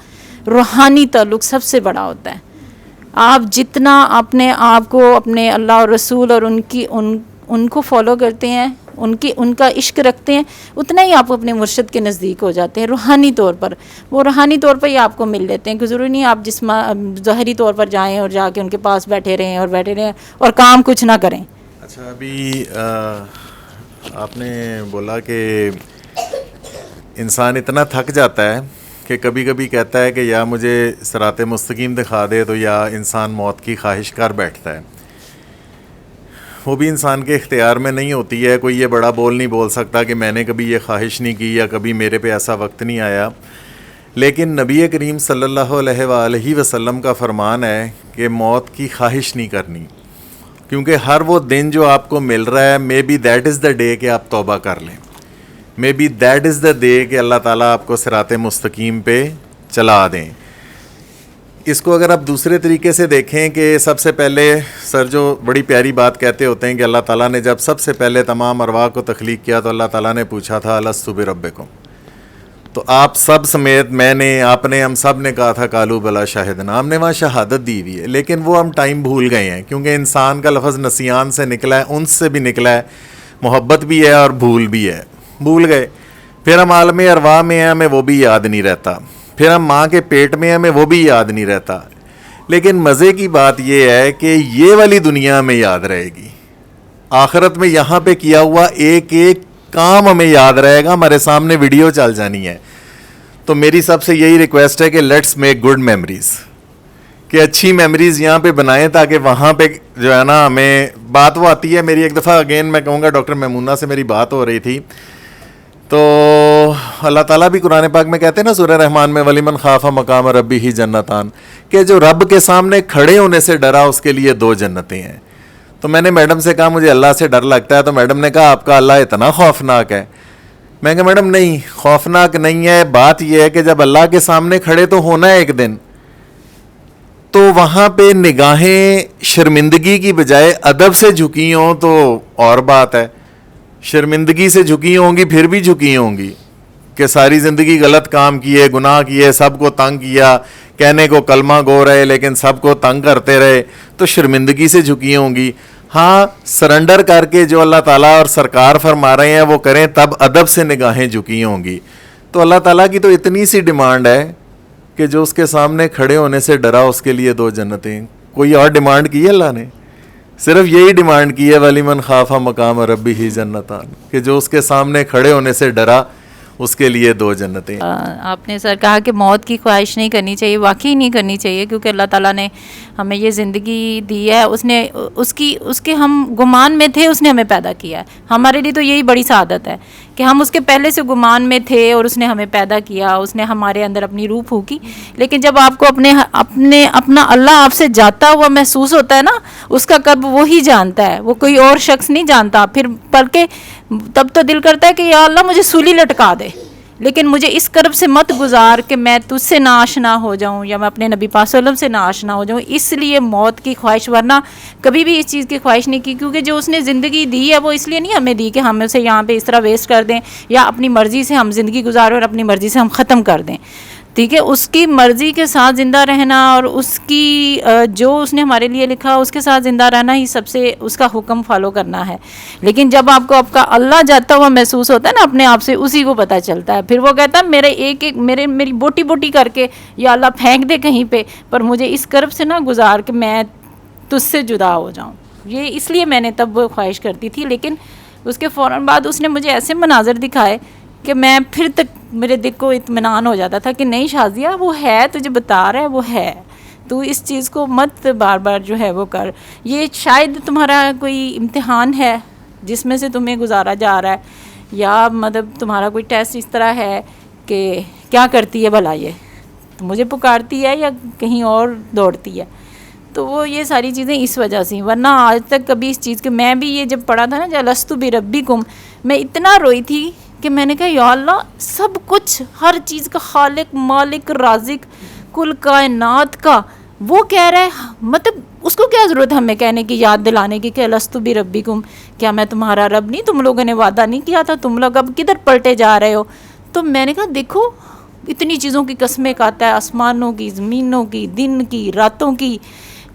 روحانی تعلق سب سے بڑا ہوتا ہے. آپ جتنا اپنے آپ کو اپنے اللہ اور رسول اور ان کو فالو کرتے ہیں, ان کا عشق رکھتے ہیں, اتنا ہی آپ اپنے مرشد کے نزدیک ہو جاتے ہیں روحانی طور پر. وہ روحانی طور پر ہی آپ کو مل لیتے ہیں کہ ضروری نہیں آپ ظاہری طور پر جائیں اور جا کے ان کے پاس بیٹھے رہیں اور کام کچھ نہ کریں. اچھا, ابھی آپ نے بولا کہ انسان اتنا تھک جاتا ہے کہ کبھی کبھی کہتا ہے کہ یا مجھے صراط مستقیم دکھا دے, تو یا انسان موت کی خواہش کر بیٹھتا ہے. وہ بھی انسان کے اختیار میں نہیں ہوتی ہے. کوئی یہ بڑا بول نہیں بول سکتا کہ میں نے کبھی یہ خواہش نہیں کی یا کبھی میرے پہ ایسا وقت نہیں آیا. لیکن نبی کریم صلی اللہ علیہ وآلہ وسلم کا فرمان ہے کہ موت کی خواہش نہیں کرنی, کیونکہ ہر وہ دن جو آپ کو مل رہا ہے, maybe that is the day کہ آپ توبہ کر لیں, maybe that is the day کہ اللہ تعالیٰ آپ کو صراط مستقیم پہ چلا دیں. اس کو اگر آپ دوسرے طریقے سے دیکھیں کہ سب سے پہلے سر جو بڑی پیاری بات کہتے ہوتے ہیں کہ اللہ تعالیٰ نے جب سب سے پہلے تمام ارواح کو تخلیق کیا تو اللہ تعالیٰ نے پوچھا تھا الست بربکم, تو آپ سب سمیت میں نے, آپ نے, ہم سب نے کہا تھا قالوا بلا شاہدنا. ہم نے وہاں شہادت دی ہوئی ہے, لیکن وہ ہم ٹائم بھول گئے ہیں, کیونکہ انسان کا لفظ نسیان سے نکلا ہے, انس سے بھی نکلا ہے, محبت بھی ہے اور بھول بھی ہے, بھول گئے. پھر ہم عالم ارواح میں ہیں, ہمیں وہ بھی یاد نہیں رہتا. پھر ہم ماں کے پیٹ میں ہیں, ہمیں وہ بھی یاد نہیں رہتا. لیکن مزے کی بات یہ ہے کہ یہ والی دنیا میں یاد رہے گی, آخرت میں یہاں پہ کیا ہوا ایک ایک کام ہمیں یاد رہے گا, ہمارے سامنے ویڈیو چل جانی ہے. تو میری سب سے یہی ریکویسٹ ہے کہ لیٹس میک گڈ میموریز, کہ اچھی میموریز یہاں پہ بنائیں, تاکہ وہاں پہ جو ہے نا ہمیں بات وہ آتی ہے. میری ایک دفعہ اگین میں کہوں گا ڈاکٹر میمونہ سے میری بات ہو رہی تھی, تو اللہ تعالیٰ بھی قرآن پاک میں کہتے ہیں نا سورہ رحمان میں ولیمن خاف مقام ربہ جنتان, کہ جو رب کے سامنے کھڑے ہونے سے ڈرا اس کے لیے 2 جنتیں ہیں. تو میں نے میڈم سے کہا مجھے اللہ سے ڈر لگتا ہے, تو میڈم نے کہا آپ کا اللہ اتنا خوفناک ہے. میں کہا میڈم نہیں, خوفناک نہیں ہے, بات یہ ہے کہ جب اللہ کے سامنے کھڑے تو ہونا ہے ایک دن, تو وہاں پہ نگاہیں شرمندگی کی بجائے ادب سے جھکی ہوں تو اور بات ہے. شرمندگی سے جھکی ہوں گی پھر بھی جھکی ہوں گی کہ ساری زندگی غلط کام کیے, گناہ کیے, سب کو تنگ کیا, کہنے کو کلمہ گو رہے لیکن سب کو تنگ کرتے رہے, تو شرمندگی سے جھکی ہوں گی. ہاں, سرنڈر کر کے جو اللہ تعالیٰ اور سرکار فرما رہے ہیں وہ کریں, تب ادب سے نگاہیں جھکی ہوں گی. تو اللہ تعالیٰ کی تو اتنی سی ڈیمانڈ ہے کہ جو اس کے سامنے کھڑے ہونے سے ڈرا اس کے لیے 2 جنتیں. کوئی اور ڈیمانڈ کی ہے اللہ نے؟ صرف یہی ڈیمانڈ کی ہے ولیمن خاف مقام ربہ جنتان, کہ جو اس کے سامنے کھڑے ہونے سے ڈرا اس کے لیے 2 جنتیں. آپ نے سر کہا کہ موت کی خواہش نہیں کرنی چاہیے, واقعی نہیں کرنی چاہیے, کیونکہ اللہ تعالیٰ نے ہمیں یہ زندگی دی ہے, اس نے اس کے ہم گمان میں تھے, اس نے ہمیں پیدا کیا ہے. ہمارے لیے تو یہی بڑی سعادت ہے کہ ہم اس کے پہلے سے گمان میں تھے اور اس نے ہمیں پیدا کیا, اس نے ہمارے اندر اپنی روح پھونکی. لیکن جب آپ کو اپنا اللہ آپ سے جاتا ہوا محسوس ہوتا ہے نا, اس کا قرب وہی جانتا ہے, وہ کوئی اور شخص نہیں جانتا. پھر بلکہ تب تو دل کرتا ہے کہ یا اللہ مجھے سولی لٹکا دے, لیکن مجھے اس قرب سے مت گزار کہ میں تجھ سے نا آشنا ہو جاؤں یا میں اپنے نبی پاک صلی اللہ علیہ وسلم سے نا آشنا ہو جاؤں. اس لیے موت کی خواہش, ورنہ کبھی بھی اس چیز کی خواہش نہیں کی, کیونکہ جو اس نے زندگی دی ہے وہ اس لیے نہیں ہمیں دی کہ ہم اسے یہاں پہ اس طرح ویسٹ کر دیں یا اپنی مرضی سے ہم زندگی گزاریں اور اپنی مرضی سے ہم ختم کر دیں. ٹھیک ہے, اس کی مرضی کے ساتھ زندہ رہنا اور اس کی جو اس نے ہمارے لیے لکھا اس کے ساتھ زندہ رہنا ہی سب سے اس کا حکم فالو کرنا ہے. لیکن جب آپ کو آپ کا اللہ جاتا ہوا محسوس ہوتا ہے نا اپنے آپ سے, اسی کو پتہ چلتا ہے. پھر وہ کہتا ہے میری بوٹی بوٹی کر کے یا اللہ پھینک دے کہیں پہ, پر مجھے اس کرب سے نہ گزار کہ میں تجھ سے جدا ہو جاؤں. یہ اس لیے میں نے تب وہ خواہش کرتی تھی. لیکن اس کے فوراً بعد اس نے مجھے ایسے مناظر دکھائے کہ میں پھر تک میرے دل کو اطمینان ہو جاتا تھا کہ نہیں شازیہ, وہ ہے, تجھے بتا رہا ہے, وہ ہے, تو اس چیز کو مت بار بار جو ہے وہ کر. یہ شاید تمہارا کوئی امتحان ہے جس میں سے تمہیں گزارا جا رہا ہے, یا مطلب تمہارا کوئی ٹیسٹ اس طرح ہے کہ کیا کرتی ہے بھلا, یہ تو مجھے پکارتی ہے یا کہیں اور دوڑتی ہے. تو وہ یہ ساری چیزیں اس وجہ سے, ورنہ آج تک کبھی اس چیز کے, میں بھی یہ جب پڑھا تھا نا الست بربکم, میں اتنا روئی تھی کہ میں نے کہا یا اللہ سب کچھ ہر چیز کا خالق مالک رازق کل کائنات کا وہ کہہ رہا ہے، مطلب اس کو کیا ضرورت ہے ہمیں کہنے کی یاد دلانے کی کہ الستو بربکم، کیا میں تمہارا رب نہیں، تم لوگوں نے وعدہ نہیں کیا تھا، تم لوگ اب کدھر پلٹے جا رہے ہو. تو میں نے کہا دیکھو اتنی چیزوں کی قسمیں کھاتا ہے، آسمانوں کی، زمینوں کی، دن کی، راتوں کی،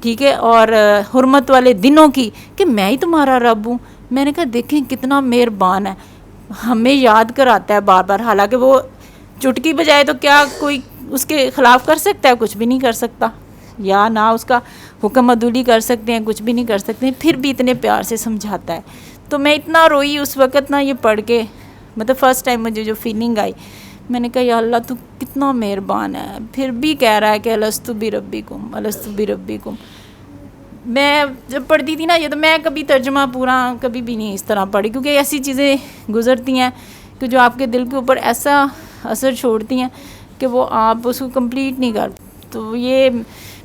ٹھیک ہے، اور حرمت والے دنوں کی، کہ میں ہی تمہارا رب ہوں. میں نے کہا دیکھیں کتنا مہربان ہے، ہمیں یاد کراتا ہے بار بار، حالانکہ وہ چٹکی بجائے تو کیا کوئی اس کے خلاف کر سکتا ہے؟ کچھ بھی نہیں کر سکتا، یا نہ اس کا حکم عدولی کر سکتے ہیں، کچھ بھی نہیں کر سکتے ہیں، پھر بھی اتنے پیار سے سمجھاتا ہے. تو میں اتنا روئی اس وقت نا یہ پڑھ کے، مطلب فرسٹ ٹائم مجھے جو فیلنگ آئی، میں نے کہا یا اللہ تو کتنا مہربان ہے، پھر بھی کہہ رہا ہے کہ الستو بربکم الستو بربکم. میں جب پڑھتی تھی نا یہ، تو میں کبھی ترجمہ پورا کبھی بھی نہیں اس طرح پڑھی، کیونکہ ایسی چیزیں گزرتی ہیں کہ جو آپ کے دل کے اوپر ایسا اثر چھوڑتی ہیں کہ وہ آپ اس کو کمپلیٹ نہیں کر. تو یہ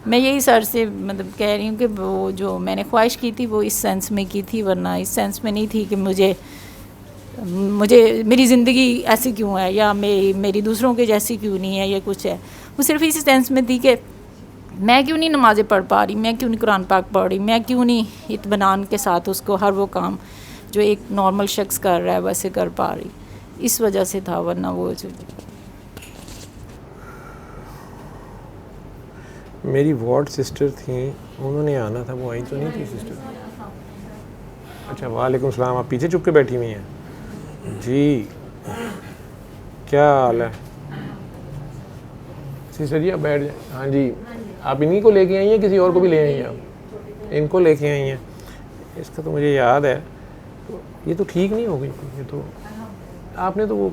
میں یہی سر سے مطلب کہہ رہی ہوں کہ وہ جو میں نے خواہش کی تھی وہ اس سینس میں کی تھی، ورنہ اس سینس میں نہیں تھی کہ مجھے میری زندگی ایسی کیوں ہے، یا میری دوسروں کے جیسی کیوں نہیں ہے، یہ کچھ ہے. وہ صرف اسی سینس میں تھی کہ میں کیوں نہیں نمازیں پڑھ پا رہی، میں کیوں نہیں قرآن پاک پڑھ رہی، میں کیوں نہیں اطمینان کے ساتھ اس کو ہر وہ کام جو ایک نارمل شخص کر رہا ہے ویسے کر پا رہی. اس وجہ سے تھا، ورنہ وہ جو میری وارڈ سسٹر تھیں، انہوں نے آنا تھا، وہ آئی تو نہیں تھی سسٹر؟ اچھا وعلیکم السلام. آپ پیچھے چپ کے بیٹھی ہوئی ہیں جی، کیا حال ہے سسٹر جی؟ آپ بیٹھ جائیں. ہاں جی، آپ انہیں کو لے کے آئی ہیں کسی اور کو بھی لے آئی ہیں؟ آپ ان کو لے کے آئی ہیں. اس کا تو مجھے یاد ہے، یہ تو ٹھیک نہیں ہو گئی. یہ تو آپ نے تو وہ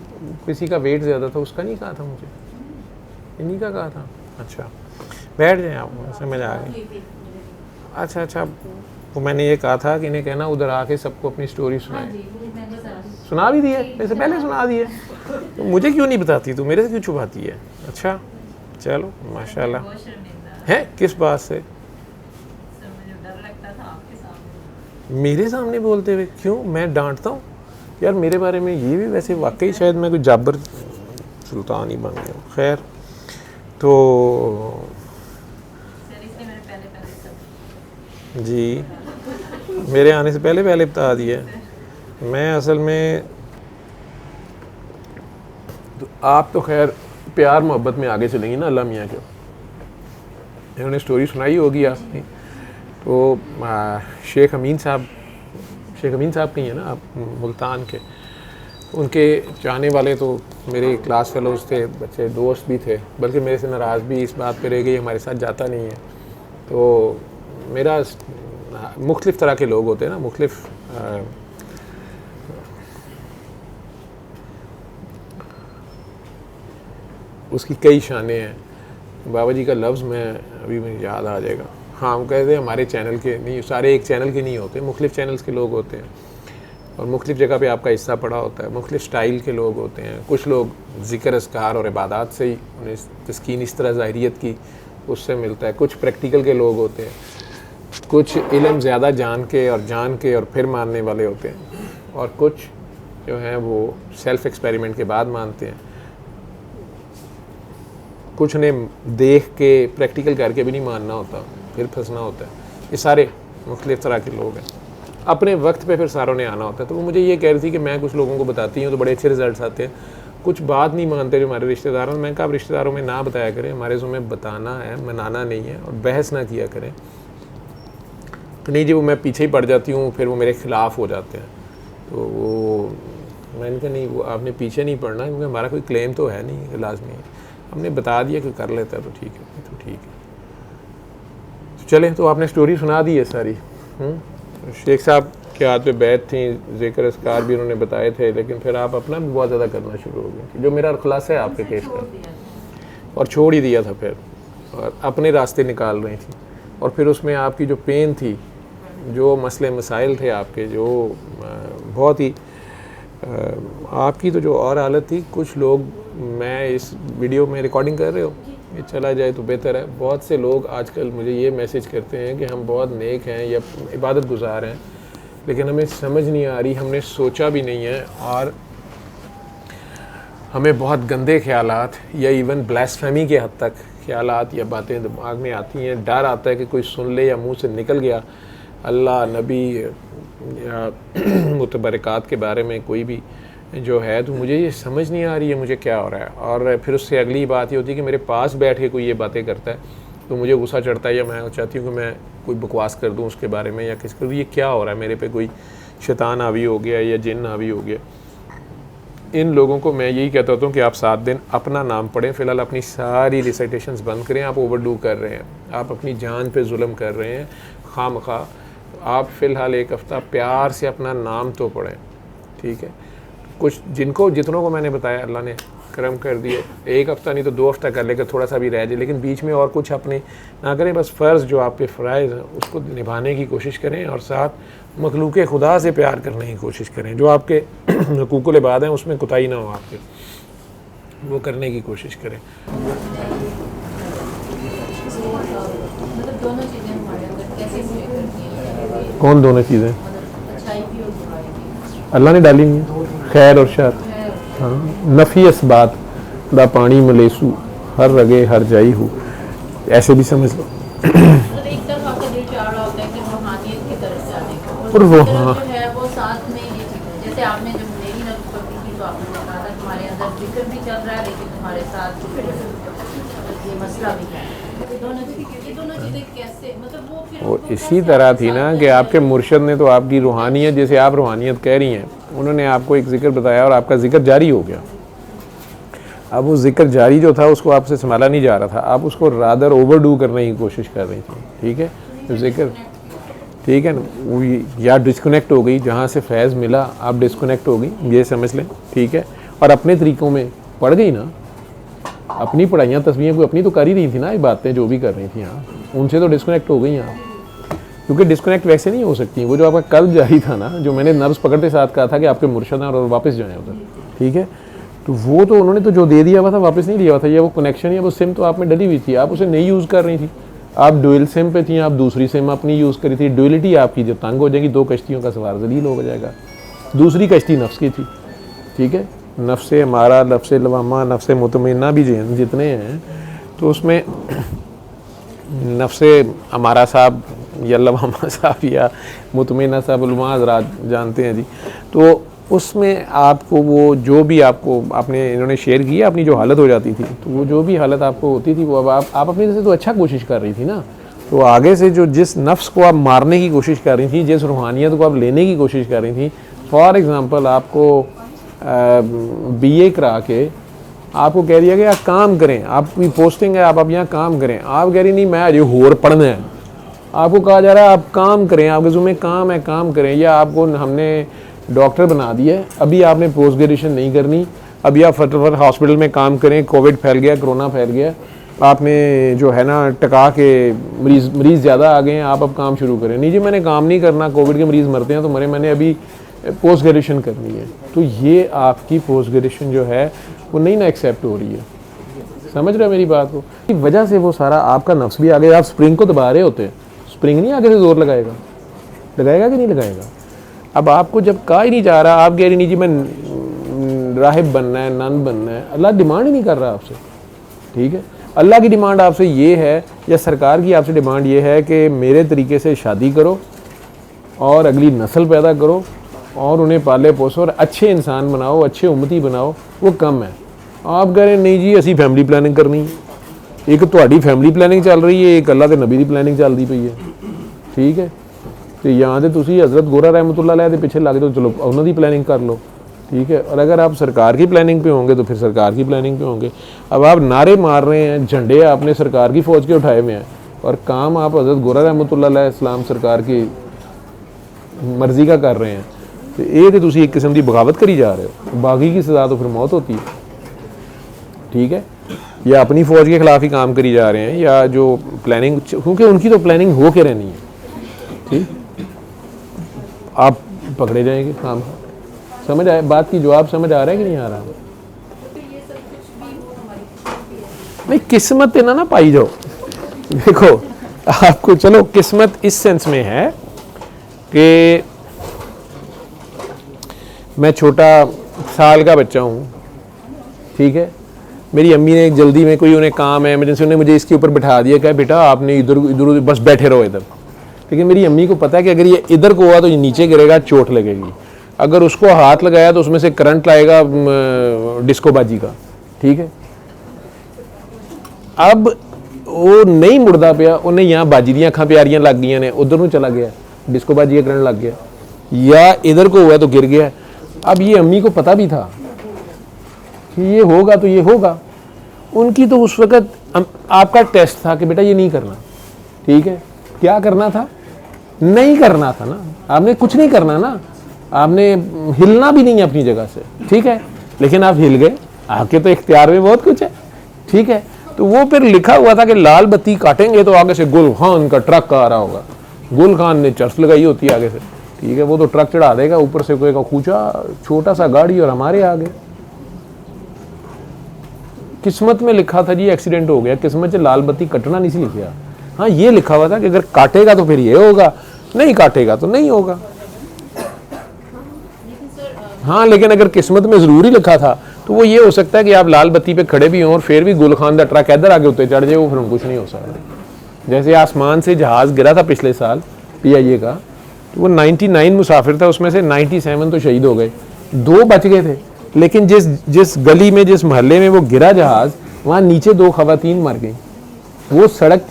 کسی کا ویٹ زیادہ تھا اس کا نہیں کہا تھا، مجھے انہیں کا کہا تھا. اچھا بیٹھ جائیں، آپ سمجھ آ گئی. اچھا وہ میں نے یہ کہا تھا کہ انہیں کہنا ادھر آ کے سب کو اپنی سٹوری سنائیں. سنا بھی دی ہے، ویسے پہلے سنا دی ہے، تو مجھے کیوں نہیں بتاتی، تو میرے سے کیوں چھپاتی ہے؟ اچھا چلو ماشاء اللہ. ہے کس بات سے؟ میرے سامنے بولتے ہوئے کیوں؟ میں ڈانٹتا ہوں یار میرے بارے میں یہ بھی ویسے واقعی شاید میں کوئی جابر سلطان ہی بن گیا. خیر تو جی میرے آنے سے پہلے بتا دیا. میں اصل میں آپ تو خیر پیار محبت میں آگے چلیں گی نا اللہ میاں کے، انہوں نے سٹوری سنائی ہوگی آپ نے. تو شیخ امین صاحب کی ہیں نا آپ ملتان کے، ان کے چاہنے والے تو میرے کلاس فیلوز تھے، بچے دوست بھی تھے، بلکہ میرے سے ناراض بھی اس بات پہ رہ گئی ہمارے ساتھ جاتا نہیں ہے. تو میرا مختلف طرح کے لوگ ہوتے ہیں نا، مختلف اس کی کئی شانیں ہیں. بابا جی کا لفظ میں ابھی مجھے یاد آ جائے گا. ہاں وہ کہتے ہیں ہمارے چینل کے نہیں، سارے ایک چینل کے نہیں ہوتے، مختلف چینلز کے لوگ ہوتے ہیں، اور مختلف جگہ پہ آپ کا حصہ پڑا ہوتا ہے، مختلف سٹائل کے لوگ ہوتے ہیں. کچھ لوگ ذکر اذکار اور عبادات سے ہی انہیں تسکین اس طرح ظاہریت کی اس سے ملتا ہے. کچھ پریکٹیکل کے لوگ ہوتے ہیں، کچھ علم زیادہ جان کے اور پھر ماننے والے ہوتے ہیں، اور کچھ جو ہیں وہ سیلف ایکسپیریمنٹ کے بعد مانتے ہیں. کچھ نے دیکھ کے پریکٹیکل کر کے بھی نہیں ماننا ہوتا، پھر پھنسنا ہوتا ہے. یہ سارے مختلف طرح کے لوگ ہیں. اپنے وقت پہ پھر ساروں نے آنا ہوتا ہے. تو وہ مجھے یہ کہہ رہی تھی کہ میں کچھ لوگوں کو بتاتی ہوں تو بڑے اچھے رزلٹس آتے ہیں، کچھ بات نہیں مانتے جو ہمارے رشتہ داروں. میں کہا آپ رشتہ داروں میں نہ بتایا کریں، ہمارے ذمہ بتانا ہے، منانا نہیں ہے، اور بحث نہ کیا کریں. تو نہیں جی وہ میں پیچھے ہی پڑ جاتی ہوں، پھر وہ میرے خلاف ہو جاتے ہیں. تو وہ میں نے کہا نہیں، وہ آپ نے پیچھے نہیں پڑنا، کیونکہ ہمارا کوئی کلیم تو ہے نہیں لازمی ہے. ہم نے بتا دیا کہ کر لیتا ہے تو ٹھیک ہے، تو ٹھیک ہے. تو چلیں، تو آپ نے سٹوری سنا دی ہے ساری. شیخ صاحب کے ہاتھ پہ بیعت تھیں، ذکر اذکار بھی انہوں نے بتائے تھے، لیکن پھر آپ اپنا بھی بہت زیادہ کرنا شروع ہو گئے، جو میرا خلاصہ ہے آپ کے کیس کا، اور چھوڑ ہی دیا تھا پھر، اور اپنے راستے نکال رہی تھیں. اور پھر اس میں آپ کی جو پین تھی، جو مسئلے مسائل تھے آپ کے، جو بہت ہی آپ کی تو جو اور حالت تھی. کچھ لوگ، میں اس ویڈیو میں ریکارڈنگ کر رہے ہو یہ چلا جائے تو بہتر ہے. بہت سے لوگ آج کل مجھے یہ میسج کرتے ہیں کہ ہم بہت نیک ہیں یا عبادت گزار ہیں، لیکن ہمیں سمجھ نہیں آ رہی، ہم نے سوچا بھی نہیں ہے، اور ہمیں بہت گندے خیالات یا ایون بلیسفیمی کے حد تک خیالات یا باتیں دماغ میں آتی ہیں، ڈر آتا ہے کہ کوئی سن لے یا منہ سے نکل گیا اللہ نبی یا متبرکات کے بارے میں کوئی بھی جو ہے، تو مجھے یہ سمجھ نہیں آ رہی ہے مجھے کیا ہو رہا ہے. اور پھر اس سے اگلی بات یہ ہوتی ہے کہ میرے پاس بیٹھ کے کوئی یہ باتیں کرتا ہے تو مجھے غصہ چڑھتا ہے، یا میں چاہتی ہوں کہ میں کوئی بکواس کر دوں اس کے بارے میں، یا کس کو یہ کیا ہو رہا ہے میرے پہ، کوئی شیطان حاوی ہو گیا یا جن حاوی ہو گیا. ان لوگوں کو میں یہی کہتا ہوں کہ آپ 7 دن اپنا نام پڑھیں. فی الحال اپنی ساری ریسائٹیشنز بند کریں. آپ اوور ڈو کر رہے ہیں، آپ اپنی جان پہ ظلم کر رہے ہیں خواہ مخواہ. آپ فی الحال 1 ہفتہ پیار سے اپنا نام تو پڑھیں، ٹھیک ہے. کچھ جتنوں کو میں نے بتایا اللہ نے کرم کر دیے، 1 ہفتہ نہیں تو 2 ہفتہ کر لے کر تھوڑا سا بھی رہ جائے، لیکن بیچ میں اور کچھ اپنے نہ کریں. بس فرض جو آپ پہ فرائض ہیں اس کو نبھانے کی کوشش کریں، اور ساتھ مخلوق خدا سے پیار کرنے کی کوشش کریں. جو آپ کے حقوق العباد ہیں اس میں کوتاہی نہ ہو آپ کے، وہ کرنے کی کوشش کریں. مطلب دونوں چیزیں ہمارے اندر کیسے ہوئے کرتی ہیں؟ کون دونوں چیزیں؟ اچھائی بھی اور برائی بھی اللہ نے ڈالی ہوئی ہیں، خیر اور شر. ہاں، نفی اسبات دا پانی ملیسو ہر رگے ہر جائی ہو، ایسے بھی سمجھ لو. مطلب ایک طرف آپ کا دل چاہ رہا ہوتا ہے کہ روحانیت کی طرف سے آنے کا، اور وہ دوسری ہاں طرف جو ہے وہ ساتھ میں یہ چیز ہے. جیسے آپ نے جب میری نفس پڑھی تھی تو آپ نے کہا تھا تمہارے اندر ذکر بھی چل رہا ہے لیکن تمہارے ساتھ یہ مسئلہ بھی ہے. یہ دونوں چیزیں کیسے، مطلب وہ پھر وہ اسی طرح تھی نا کہ آپ کے مرشد نے تو آپ کی روحانیت، جیسے آپ روحانیت کہہ رہی ہیں، انہوں نے آپ کو ایک ذکر بتایا اور آپ کا ذکر جاری ہو گیا. اب وہ ذکر جاری جو تھا اس کو آپ سے سنبھالا نہیں جا رہا تھا، آپ اس کو رادر اوور ڈو کرنے کی کوشش کر رہی تھی. ٹھیک ہے، ذکر ٹھیک ہے نا، وہ یا ڈسکنیکٹ ہو گئی، جہاں سے فیض ملا آپ ڈسکنیکٹ ہو گئی، یہ سمجھ لیں. ٹھیک ہے، اور اپنے طریقوں میں پڑھ گئی نا، اپنی پڑھائیاں تصویریں کوئی اپنی تو کر ہی رہی تھی نا، یہ باتیں جو بھی کر رہی تھیں ان سے تو ڈسکنیکٹ ہو گئی آپ. کیونکہ ڈسکنیکٹ ویسے نہیں ہو سکتی. وہ جو آپ کا قلب جاری تھا نا، جو میں نے نبض پکڑتے ساتھ کہا تھا کہ آپ کے مرشد ہیں اور واپس جائیں ادھر، ٹھیک ہے، تو وہ تو انہوں نے تو جو دے دیا ہوا تھا واپس نہیں لیا ہوا تھا. یا وہ کنیکشن یا وہ سم تو آپ میں ڈلی ہوئی تھی، آپ اسے نہیں یوز کر رہی تھی. آپ ڈوئل سم پہ تھیں، آپ دوسری سم اپنی یوز کری تھی. ڈوئلٹی آپ کی جو تنگ ہو جائے گی، 2 کشتیوں کا سوار ذلیل ہو جائے گا. دوسری کشتی نفس کی تھی، ٹھیک ہے، نفس ہمارا، نفس لوامہ، نفس مطمئنہ بھی جتنے ہیں، تو اس میں نفس ہمارا صاحب یا لوامہ صاحب یا مطمئنہ صاحب علماء حضرات جانتے ہیں جی. تو اس میں آپ کو وہ جو بھی آپ کو انہوں نے شیئر کیا اپنی جو حالت ہو جاتی تھی، تو وہ جو بھی حالت آپ کو ہوتی تھی وہ اب آپ اپنی طرف سے تو اچھا کوشش کر رہی تھی نا. تو آگے سے جو جس نفس کو آپ مارنے کی کوشش کر رہی تھی، جس روحانیت کو آپ لینے کی کوشش کر رہی تھی، فار ایگزامپل آپ کو BA کرا کے آپ کو کہہ دیا کہ آپ کام کریں، آپ کی پوسٹنگ ہے، آپ اب یہاں کام کریں. آپ کہہ رہی نہیں میں اجے ہور پڑھنا ہے. آپ کو کہا جا رہا ہے آپ کام کریں، آپ کے ذمہ کام ہے، کام کریں. یا آپ کو ہم نے ڈاکٹر بنا دیا ہے، ابھی آپ نے پوسٹ گریجویشن نہیں کرنی، ابھی آپ فٹافٹ ہاسپٹل میں کام کریں. کووڈ پھیل گیا، کرونا پھیل گیا، آپ نے جو ہے نا ٹکا کے مریض زیادہ آ گئے ہیں، آپ اب کام شروع کریں. نہیں جی میں نے کام نہیں کرنا، کووڈ کے مریض مرتے ہیں تو میں نے ابھی پوسٹ گریجویشن کرنی ہے. تو یہ آپ کی پوسٹ گریجویشن جو ہے وہ نہیں نا ایکسیپٹ ہو رہی ہے. سمجھ رہے میری بات کو؟ اس وجہ سے وہ سارا آپ کا نفس بھی آگے، آپ سپرنگ کو دبا رہے ہوتے ہیں، سپرنگ نہیں آگے سے زور لگائے گا کہ نہیں لگائے گا. اب آپ کو جب کہا ہی نہیں جا رہا، آپ کہہ رہی نہیں جی میں راہب بننا ہے، نن بننا ہے. اللہ ڈیمانڈ ہی نہیں کر رہا آپ سے، ٹھیک ہے. اللہ کی ڈیمانڈ آپ سے یہ ہے، یا سرکار کی آپ سے ڈیمانڈ یہ ہے کہ میرے طریقے سے شادی کرو اور اگلی نسل پیدا کرو اور انہیں پالے پوسو اور اچھے انسان بناؤ، اچھے امتی بناؤ. وہ کم ہے. آپ کہہ رہے ہیں نہیں جی اسی فیملی پلاننگ کرنی ہے. ایک تہاڈی فیملی پلاننگ چل رہی ہے، ایک اللہ کے نبی کی پلاننگ چلتی پئی ہے، ٹھیک ہے. تو یہاں سے تسی حضرت گورا رحمۃ اللہ علیہ کے پیچھے لگ دو، چلو انہوں کی پلاننگ کر لو، ٹھیک ہے. اور اگر آپ سرکار کی پلاننگ پہ ہوں گے تو پھر سرکار کی پلاننگ پہ ہوں گے. اب آپ نعرے مار رہے ہیں، جھنڈے آپ نے سرکار کی فوج کے اٹھائے ہوئے ہیں، اور کام آپ حضرت گورا رحمۃ اللہ علیہ السلام سرکار کی مرضی کا کر رہے ہیں. تو یہ تو تسی ایک قسم کی بغاوت کری جا رہے ہو. باغی کی سزا تو پھر موت ہوتی ہے، ٹھیک ہے. یا اپنی فوج کے خلاف ہی کام کری جا رہے ہیں، یا جو پلاننگ، کیونکہ ان کی تو پلاننگ ہو کے رہنی ہے، ٹھیک. آپ پکڑے جائیں گے کام. سمجھ آئے بات کی؟ جواب سمجھ آ رہا ہے کہ نہیں آ رہا؟ نہیں قسمت نہ پائی جاؤ. دیکھو آپ کو، چلو قسمت اس سینس میں ہے کہ میں چھوٹا سال کا بچہ ہوں، ٹھیک ہے. میری امی نے جلدی میں کوئی انہیں کام ہے ایمرجنسی, انہوں نے مجھے اس کے اوپر بٹھا دیا کہ بیٹا آپ نے ادھر بس بیٹھے رہو ادھر. لیکن میری امی کو پتا ہے کہ اگر یہ ادھر کو ہوا تو یہ نیچے گرے گا, چوٹ لگے گی. اگر اس کو ہاتھ لگایا تو اس میں سے کرنٹ لائے گا ڈسکو بازی کا. ٹھیک ہے. اب وہ نہیں مڑدا پیا, انہیں یہاں باجی دیاں اکھاں پیاریاں لگ گئی نے, ادھر نو چلا گیا, ڈسکو بازی کا کرنٹ لگ گیا, یا ادھر کو ہوا تو گر گیا. اب یہ امی کو پتا بھی تھا کہ یہ ہوگا تو یہ ہوگا. ان کی تو اس وقت آپ کا ٹیسٹ تھا کہ بیٹا یہ نہیں کرنا. ٹھیک ہے. کیا کرنا تھا؟ نہیں کرنا تھا نا. آپ نے کچھ نہیں کرنا نا, آپ نے ہلنا بھی نہیں ہے اپنی جگہ سے. ٹھیک ہے. لیکن آپ ہل گئے, آپ کے تو اختیار میں بہت کچھ ہے. ٹھیک ہے. تو وہ پھر لکھا ہوا تھا کہ لال بتی کاٹیں گے تو آگے سے گل خان کا ٹرک آ رہا ہوگا. گل خان نے چرس لگائی ہوتی ہے آگے سے. ٹھیک ہے. وہ تو ٹرک چڑھا دے گا, اوپر سے کوئی کا کوچا چھوٹا سا گاڑی اور ہمارے آگے. قسمت میں لکھا تھا جی ایکسیڈنٹ ہو گیا, قسمت سے لال بتی کٹنا نہیں سی لکھا. ہاں یہ لکھا ہوا تھا کہ اگر کاٹے گا تو پھر یہ ہوگا, نہیں کاٹے گا تو نہیں ہوگا. ہاں لیکن اگر قسمت میں ضروری لکھا تھا تو وہ یہ ہو سکتا ہے کہ آپ لال بتی پہ کھڑے بھی ہوں اور پھر بھی گل خان کا ٹرک ادھر آگے اتنے چڑھ جائے, وہ پھر کچھ نہیں ہو سکتا. جیسے آسمان سے جہاز گرا تھا پچھلے سال پی آئی اے کا, تو وہ 99 مسافر تھا, اس میں سے 97 تو شہید ہو گئے, 2 بچ گئے تھے. لیکن جس گلی میں جس محلے میں وہ گرا جہاز, وہاں نیچے 2 خواتین مر گئیں. وہ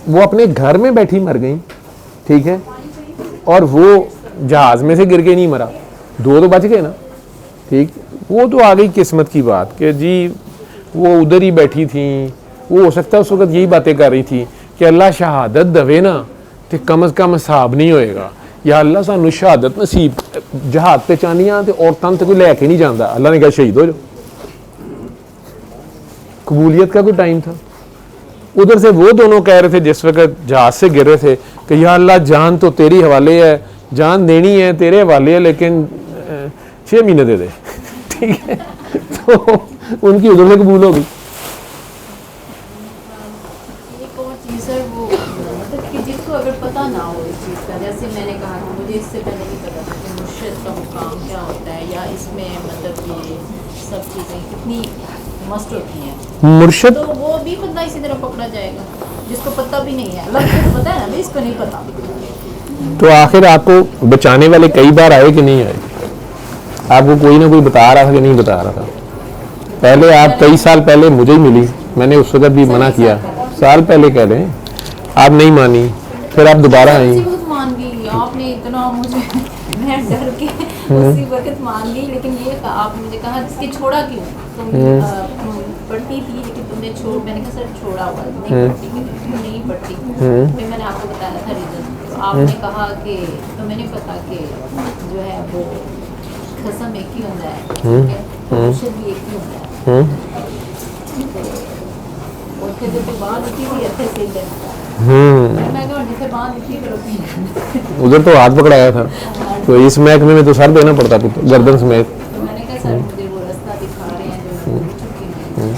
وہ اپنے گھر میں بیٹھی مر گئیں. ٹھیک ہے. اور وہ جہاز میں سے گر کے نہیں مرا, 2 تو بچ گئے نا. ٹھیک. وہ تو آ گئی قسمت کی بات کہ جی وہ ادھر ہی بیٹھی تھیں, وہ ہو سکتا ہے اس وقت یہی باتیں کر رہی تھی کہ اللہ شہادت دوے نا تو کم از کم حساب نہیں ہوئے گا, یا اللہ سانو شہادت نصیب. جہاد پہ چانیاں تو عورتوں تو کوئی لے کے نہیں جانا, اللہ نے کہا شہید ہو جاؤ. قبولیت کا کوئی ٹائم تھا. ادھر سے وہ دونوں کہہ رہے تھے جس وقت جہاز سے گر رہے تھے کہ یا اللہ جان تو تیری حوالے ہے, جان دینی ہے تیرے حوالے ہے, لیکن 6 مہینے دے دے. ٹھیک ہے. تو ان کی ادھر سے قبول ہوگی. ایک اور چیز ہے وہ مطلب کہ جس کو اگر پتہ نہ ہو اس چیز کا, جیسے میں نے کہا کہ مجھے اس سے پہلے نہیں پتا تھا کہ مرشد کا مقام کیا ہوتا ہے, یا اس میں مطلب یہ سب چیزیں کتنی مسٹ ہوتی ہیں. مرشد تو وہ بھی بندہ اسی طرح پکڑا جائے گا جس کو پتہ بھی نہیں ہے. اللہ کو پتہ ہے نا, اس کو نہیں پتہ. تو آخر آپ کو بچانے والے کئی بار آئے کہ نہیں آئے؟ آپ کو کوئی نہ کوئی بتا رہا تھا کہ نہیں بتا رہا تھا؟ پہلے آپ کئی سال پہلے مجھے ہی ملی, میں نے اس وقت بھی منع کیا, سال پہلے کہہ رہے ہیں, آپ نہیں مانی, پھر آپ دوبارہ آئیں. بہت مان گئی آپ نے اتنا مجھے, میں ڈر کے اسی وقت مان گئی. لیکن یہ آپ نے مجھے کہا جس کے چھوڑا کیوں, تم پڑھتی تھی لیکن تم نے چھوڑ, میں نے کہا سر چھوڑا ہوا نہیں پڑھتی, نہیں پڑھتی. پھر میں نے آپ کو بتایا تھا ریزن. تو آپ نے کہا کہ تمہیں نہیں پتا کہ جو ہے وہ قسم ایک ہی ہوتا ہے, ٹھیک ہے, مرشد بھی ایک ہی ہوتا ہے. اور پھر جب باہر لکھی ہوئی اچھے سے میں کہا جسے باہر لکھی کرو, ادھر تو ہاتھ پکڑایا تھا, تو اس محکمے میں تو سر دینا پڑتا گردن سمیت. تو میں نے کہا سر مجھے وہ راستہ دکھا رہے ہیں جو میں چکی ہوں,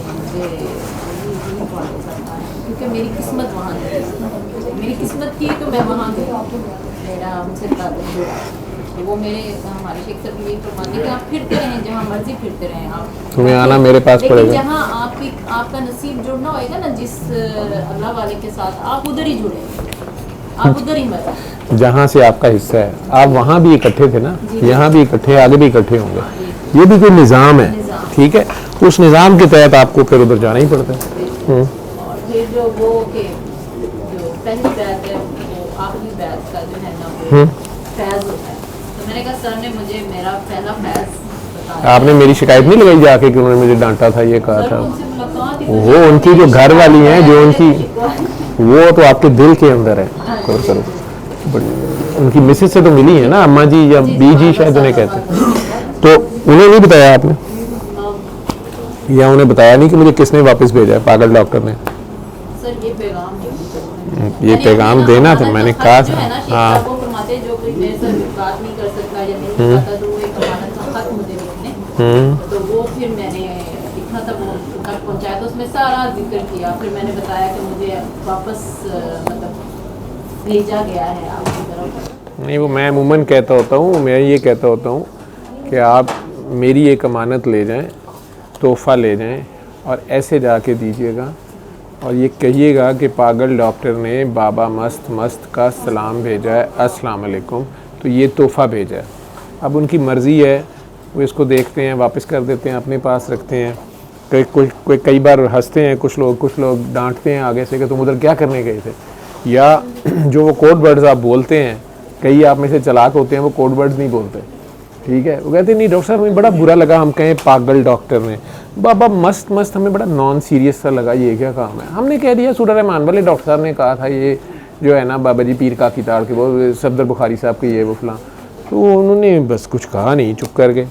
مجھے نہیں فالو کرنا ہے کیونکہ میری قسمت وہاں تھی. میری قسمت تھی تو میں وہاں گئی, میرا ان سے تعلق جڑا. وہ میرے ہمارے شیخ صاحب یہی فرماتے ہیں کہ آپ پھرتے رہیں جہاں مرضی پھرتے رہیں, آپ تمہیں آنا میرے پاس پڑے لیکن گا. جہاں آپ کا نصیب جڑنا ہوئے گا نا جس اللہ والے کے ساتھ, آپ ادھر ہی جڑیں, آپ ادھر ہی مریں. جہاں سے آپ کا حصہ ہے, آپ وہاں بھی اکٹھے تھے نا, یہاں بھی اکٹھے, آگے بھی اکٹھے ہوں گے. یہ بھی کوئی نظام ہے. ٹھیک ہے. اس نظام کے تحت آپ کو پھر ادھر جانا ہی پڑتا ہے. اور پھر جو وہ کہ جو پہلی بیعت ہے وہ آخری بیعت کا جو ہے نا وہ فیض ہوتا ہے. تو میں نے کہا سر نے مجھے میرا پہلا فیض بتایا. آپ نے میری شکایت نہیں لگائی جا کے کہ انہوں نے مجھے ڈانٹا تھا, یہ کہا تھا؟ ان سے ملاقات ہی وہ ان کی جو گھر والی ہیں, جو ان کی, وہ تو آپ کے دل کے اندر ہے. ان کی مسز سے تو ملی ہے نا, اماں جی یا بی جی شاید انہیں کہتے ہیں. تو انہیں نہیں بتایا آپ نے, یا انہیں بتایا نہیں کہ مجھے کس نے واپس بھیجا ہے, پاگل ڈاکٹر نے؟ سر یہ پیغام یہ پیغام دینا تھا, میں نے کہا تھا. ہاں جو کوئی میرے سے بات نہیں کر سکتا یا نہیں پتا تو وہ ایک امانت کا خط مجھے لکھنے, تو وہ پھر میں نے لکھا تھا, وہ تک پہنچایا, تو اس میں سارا ذکر کیا. پھر میں نے بتایا کہ مجھے واپس مطلب بھیجا گیا ہے آپ کی طرف. نہیں, وہ میں عموماً کہتا ہوتا ہوں, میں یہ کہتا ہوتا ہوں کہ آپ میری ایک امانت لے جائیں تحفہ لے جائیں اور ایسے جا کے دیجیے گا اور یہ کہیے گا کہ پاگل ڈاکٹر نے بابا مست مست کا سلام بھیجا ہے، السلام علیکم، تو یہ تحفہ بھیجا ہے۔ اب ان کی مرضی ہے، وہ اس کو دیکھتے ہیں، واپس کر دیتے ہیں، اپنے پاس رکھتے ہیں۔ کئی بار ہنستے ہیں کچھ لوگ ڈانٹتے ہیں آگے سے کہ تم ادھر کیا کرنے گئے تھے، یا جو وہ کوڈ ورڈز آپ بولتے ہیں، کئی آپ میں سے چلاک ہوتے ہیں وہ کوڈ ورڈز نہیں بولتے، ٹھیک ہے، وہ کہتے ہیں نہیں ڈاکٹر صاحب ہمیں بڑا برا لگا ہم کہیں پاگل ڈاکٹر نے، بابا مست مست ہمیں بڑا نان سیریس سا لگا، یہ کیا کام ہے، ہم نے کہہ دیا سورہ رحمان والے ڈاکٹر صاحب نے کہا تھا یہ جو ہے نا بابا جی پیر کا کتاڑ کے وہ صفدر بخاری صاحب کے یہ وہ فلاں، تو انہوں نے بس کچھ کہا نہیں، چپ کر کے،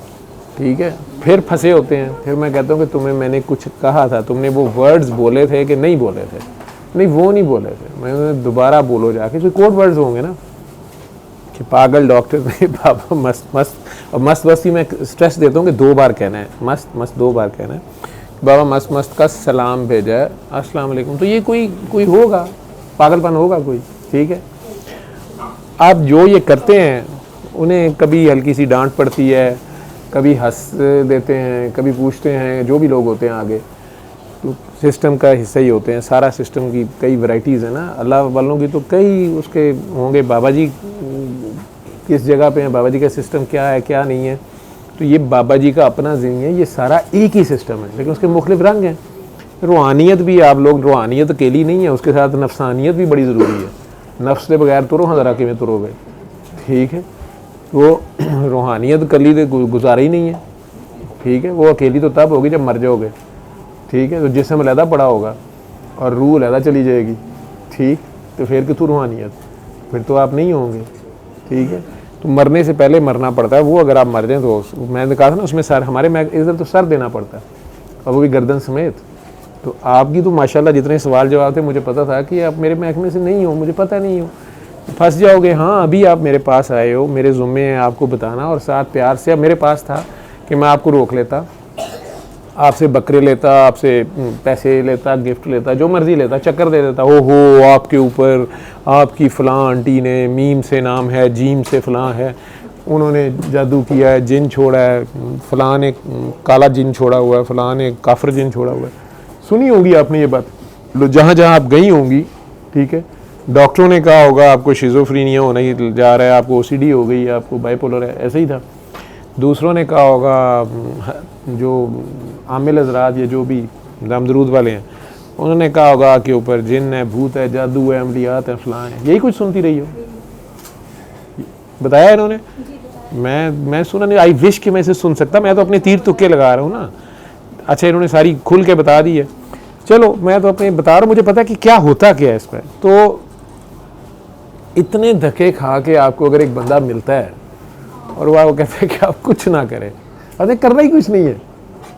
ٹھیک ہے، پھر پھنسے ہوتے ہیں۔ پھر میں کہتا ہوں کہ تمہیں میں نے کچھ کہا تھا، تم نے وہ ورڈز بولے تھے کہ نہیں بولے تھے؟ نہیں وہ نہیں بولے تھے، میں نے دوبارہ بولو جا کے، کوئی کوڈ ورڈز ہوں گے نا کہ پاگل ڈاکٹر نے بابا مست مست، اور مست مستی میں اسٹریس دیتا ہوں کہ 2 بار کہنا ہے، مست مست 2 بار کہنا ہے، بابا مست مست کا سلام بھیجا ہے، السلام علیکم، تو یہ کوئی ہوگا، پاگل پن ہوگا کوئی، ٹھیک ہے۔ آپ جو یہ کرتے ہیں انہیں کبھی ہلکی سی ڈانٹ پڑتی ہے، کبھی ہنس دیتے ہیں، کبھی پوچھتے ہیں، جو بھی لوگ ہوتے ہیں آگے تو سسٹم کا حصہ ہی ہوتے ہیں، سارا سسٹم کی کئی ورائٹیز ہیں نا، اللہ والوں کی تو کئی اس کے ہوں گے، بابا جی کس جگہ پہ ہیں، بابا جی کا سسٹم کیا ہے کیا نہیں ہے، تو یہ بابا جی کا اپنا ذہن ہے، یہ سارا ایک ہی سسٹم ہے، لیکن اس کے مختلف رنگ ہیں۔ روحانیت بھی آپ لوگ، روحانیت اکیلی نہیں ہے، اس کے ساتھ نفسانیت بھی بڑی ضروری ہے، نفس کے بغیر ترو ہاں ذرا میں ترو گئے، ٹھیک ہے، وہ روحانیت اکیلی تو گزارا ہی نہیں ہے، ٹھیک ہے، وہ اکیلی تو تب ہوگی جب مر جاؤ گے، ٹھیک ہے، تو جسم علیحدہ پڑا ہوگا اور روح علیحدہ چلی جائے گی، ٹھیک، تو پھر کتوں روحانیت، پھر تو آپ نہیں ہوں گے، ٹھیک ہے، تو مرنے سے پہلے مرنا پڑتا ہے، وہ اگر آپ مر جائیں تو میں نے کہا تھا نا اس میں سر ہمارے ادھر تو سر دینا پڑتا ہے اور وہ بھی گردن سمیت، تو آپ کی تو ماشاءاللہ جتنے سوال جواب تھے مجھے پتا تھا کہ آپ میرے محکمے سے نہیں ہو، مجھے پتہ نہیں ہو، پھنس جاؤ گے۔ ہاں ابھی آپ میرے پاس آئے ہو، میرے ذمے ہے آپ کو بتانا، اور ساتھ پیار سے، اب میرے پاس تھا کہ میں آپ کو روک لیتا، آپ سے بکرے لیتا، آپ سے پیسے لیتا، گفٹ لیتا، جو مرضی لیتا، چکر دے دیتا، آپ کے اوپر آپ کی فلاں آنٹی نے، میم سے نام ہے، جیم سے فلاں ہے، انہوں نے جادو کیا ہے، جن چھوڑا ہے، فلاں نے کالا جن چھوڑا ہوا ہے، فلاں نے کافر جن چھوڑا ہوا ہے، سنی ہوگی آپ نے یہ بات جہاں جہاں آپ گئی ہوں گی، ٹھیک ہے، ڈاکٹروں نے کہا ہوگا آپ کو شیزوفرینیا ہونا ہی جا رہا ہے، آپ کو او سی ڈی ہو گئی ہے، آپ کو بائی پولر ہے، ایسے ہی تھا۔ دوسروں نے کہا ہوگا جو عامل حضرات یا جو بھی درود والے ہیں انہوں نے کہا ہوگا کہ اوپر جن ہے، بھوت ہے، جادو ہے، عملیات ہے، فلاں ہے، یہی کچھ سنتی رہی ہو، بتایا انہوں نے؟ میں سنا نہیں، آئی وش کہ میں اسے سن سکتا، میں تو اپنے تیر تکے لگا رہا ہوں نا۔ اچھا انہوں نے ساری کھل کے بتا دی ہے، چلو میں تو اپنے بتا رہا ہوں، مجھے پتا کہ کیا ہوتا کیا ہے اس پہ۔ تو اتنے دھکے کھا کے آپ کو اگر ایک بندہ ملتا ہے اور وہ کہتے ہیں کہ آپ کچھ نہ کریں، ارے کرنا ہی کچھ نہیں ہے،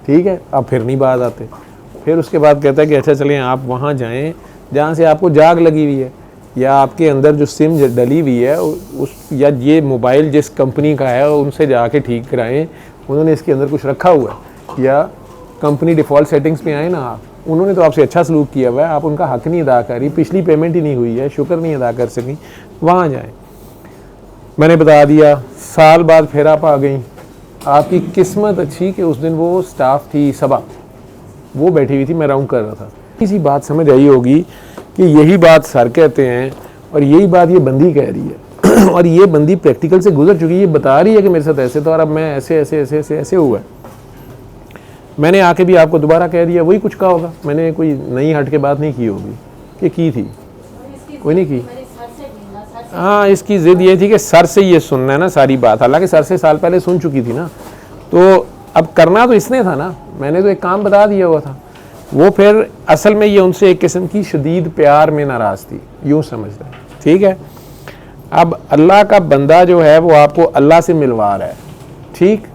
ٹھیک ہے، آپ پھر نہیں باز آتے، پھر اس کے بعد کہتا ہے کہ اچھا چلیں آپ وہاں جائیں جہاں سے آپ کو جاگ لگی ہوئی ہے، یا آپ کے اندر جو سم ڈلی ہوئی ہے یا یہ موبائل جس کمپنی کا ہے ان سے جا کے ٹھیک کرائیں، انہوں نے اس کے اندر کچھ رکھا ہوا ہے، یا کمپنی ڈیفالٹ سیٹنگز پہ آئیں نا آپ، انہوں نے تو آپ سے اچھا سلوک کیا ہوا ہے، آپ ان کا حق نہیں ادا کری، پچھلی پیمنٹ ہی نہیں ہوئی ہے، شکر نہیں ادا کر سکیں، وہاں جائیں۔ میں نے بتا دیا، سال بعد پھر آپ آ گئیں، آپ کی قسمت اچھی کہ اس دن وہ سٹاف تھی صبا، وہ بیٹھی ہوئی تھی، میں راؤنڈ کر رہا تھا، کسی بات سمجھ آئی ہوگی کہ یہی بات سر کہتے ہیں اور یہی بات یہ بندی کہہ رہی ہے اور یہ بندی پریکٹیکل سے گزر چکی ہے، یہ بتا رہی ہے کہ میرے ساتھ ایسے تھا اور اب میں ایسے ایسے ایسے ایسے ایسے ہوا ہے۔ میں نے آ کے بھی آپ کو دوبارہ کہہ دیا، وہی کچھ کہا ہوگا، میں نے کوئی نئی ہٹ کے بات نہیں کی ہوگی کہ کی تھی، کوئی نہیں کی۔ ہاں اس کی ضد یہ تھی کہ سر سے یہ سننا ہے نا ساری بات، حالانکہ سر سے سال پہلے سن چکی تھی نا، تو اب کرنا تو اس نے تھا نا، میں نے تو ایک کام بتا دیا ہوا تھا۔ وہ پھر اصل میں یہ ان سے ایک قسم کی شدید پیار میں ناراض تھی، یوں سمجھتا ہے، ٹھیک ہے۔ اب اللہ کا بندہ جو ہے وہ آپ کو اللہ سے ملوا رہا ہے، ٹھیک،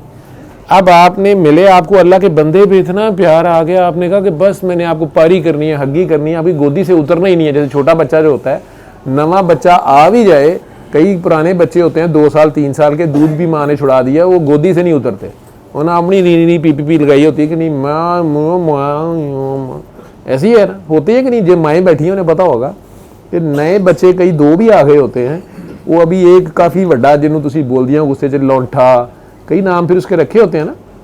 اب آپ نے ملے، آپ کو اللہ کے بندے پہ اتنا پیار آ گیا، آپ نے کہا کہ بس میں نے آپ کو پاری کرنی ہے، ہگی کرنی ہے، ابھی گودی سے اترنا ہی نہیں ہے، جیسے چھوٹا بچہ جو ہوتا ہے، نواں بچہ آ بھی جائے، کئی پرانے بچے ہوتے ہیں 2 سال 3 سال کے، دودھ بھی ماں نے چھڑا دیا، وہ گودی سے نہیں اترتے، انہوں نے اپنی نی پی پی پی لگائی ہوتی ہے کہ نہیں ماں ایسی ہی ہے نا، ہوتی ہے کہ نہیں، جو مائیں بیٹھی ہیں انہیں پتا ہوگا کہ نئے بچے کئی 2 بھی آ گئے ہوتے ہیں، وہ ابھی ایک کافی وڈا جنہوں تسی بول دیا غصے چ لونٹھا، کئی نام پھر اس کے رکھے ہوتے ہیں نا،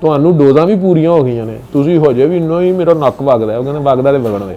ਤੁਹਾਨੂੰ ਡੋਜ਼ਾਂ ਵੀ ਪੂਰੀਆਂ ਹੋ ਗਈਆਂ ਨੇ, ਤੁਸੀਂ ਹੋ ਜਾਏ ਵੀ ਨਹੀਂ ਮੇਰਾ ਨੱਕ ਵਗਦਾ ਹੈ, ਉਹ ਕਹਿੰਦੇ ਵਗਦਾ ਤੇ ਵਗਣ ਦੇ,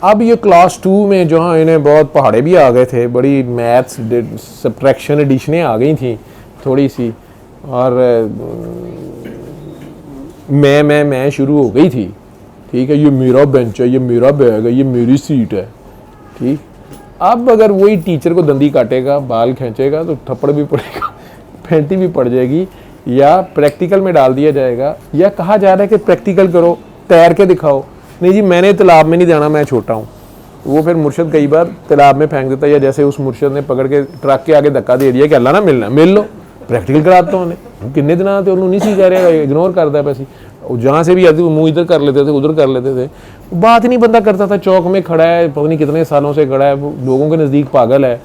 اب یہ کلاس 2 میں جہاں انہیں بہت پہاڑے بھی آ گئے تھے, بڑی میتھس سبٹریکشن ایڈیشنیں آ گئی تھیں تھوڑی سی, اور میں شروع ہو گئی تھی, ٹھیک ہے, یہ میرا بینچ ہے, یہ میرا بیگ ہے, یہ میری سیٹ ہے, ٹھیک. اب اگر وہی ٹیچر کو دندی کاٹے گا, بال کھینچے گا, تو تھپڑ بھی پڑے گا, پھینٹی بھی پڑ جائے گی, یا پریکٹیکل میں ڈال دیا جائے گا, یا کہا جا رہا ہے کہ پریکٹیکل کرو, تیر کے دکھاؤ. نہیں جی میں نے تالاب میں نہیں جانا, میں چھوٹا ہوں. وہ پھر مرشد کئی بار تالاب میں پھینک دیتا ہے, یا جیسے اس مرشد نے پکڑ کے ٹرک کے آگے دھکا دے دیا کہ اللہ نہ ملنا, مل لو, پریکٹیکل کراتا ہوں انہیں. کتنے دن آتے انہوں نہیں سی کہہ رہے, اگنور کرتا ہے بس. جہاں سے بھی آتی وہ منہ ادھر کر لیتے تھے, ادھر کر لیتے تھے, بات نہیں بندہ کرتا تھا. چوک میں کھڑا ہے, پتہ نہیں کتنے سالوں سے کھڑا ہے, لوگوں کے نزدیک پاگل ہے.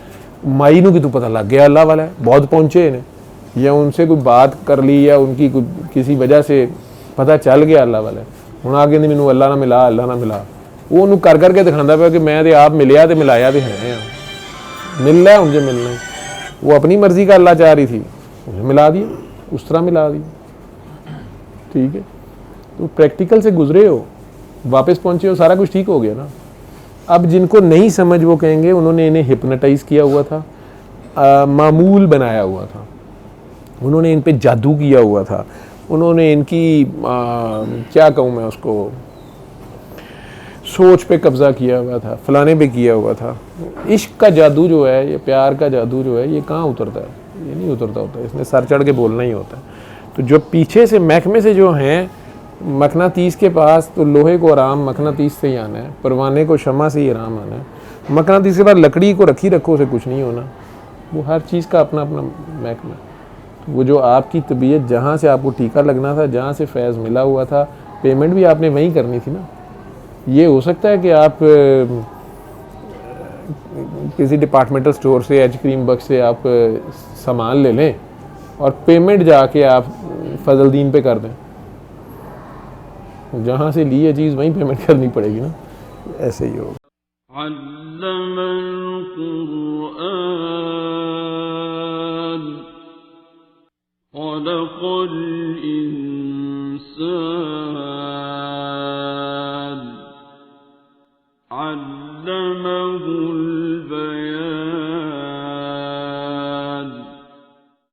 مائی نو کی تو پتہ لگ گیا اللہ والا ہے, بہت پہنچے انہیں, یا ان سے کوئی بات کر لی, یا ان کی کوئی کسی وجہ سے پتہ چل گیا اللہ والا ہے. ہوں آ کے نہیں مینوں اللہ نہ ملا, اللہ نہ ملا. وہ انہوں کر کے دکھاتا پیا کہ میں تے آپ ملیا تے ملایا تے ہے, ملنا ہے مجھے ملنا ہے. وہ اپنی مرضی کا اللہ چاہ رہی تھی, مجھے ملا دیا, اس طرح ملا دیا, ٹھیک ہے. تو پریکٹیکل سے گزرے ہو, واپس پہنچے ہو, سارا کچھ ٹھیک ہو گیا نا. اب جن کو نہیں سمجھ وہ کہیں گے انہوں نے انہیں ہپنوٹائز کیا ہوا تھا, معمول بنایا ہوا تھا, انہوں نے ان پہ جادو کیا ہوا تھا, انہوں نے ان کی کیا کہوں میں اس کو, سوچ پہ قبضہ کیا ہوا تھا, فلانے پہ کیا ہوا تھا. عشق کا جادو جو ہے, یہ پیار کا جادو جو ہے, یہ کہاں اترتا ہے, یہ نہیں اترتا ہوتا, اس میں سر چڑھ کے بولنا ہی ہوتا ہے. تو جو پیچھے سے محکمے سے جو ہیں, مقناطیس کے پاس تو لوہے کو آرام مقناطیس سے ہی آنا ہے, پروانے کو شمع سے ہی آرام آنا ہے. مقناطیس کے بعد لکڑی کو رکھو سے کچھ نہیں ہونا. وہ ہر چیز کا اپنا اپنا محکمہ. وہ جو آپ کی طبیعت جہاں سے آپ کو ٹیکہ لگنا تھا, جہاں سے فیض ملا ہوا تھا, پیمنٹ بھی آپ نے وہیں کرنی تھی نا. یہ ہو سکتا ہے کہ آپ کسی ڈپارٹمنٹل سٹور سے, ایچ کریم بکس سے آپ سامان لے لیں اور پیمنٹ جا کے آپ فضل دین پہ کر دیں. جہاں سے لی یہ چیز وہیں پیمنٹ کرنی پڑے گی نا. ایسے ہی ہوگا. علم القرآن خلق الإنسان علمه البيان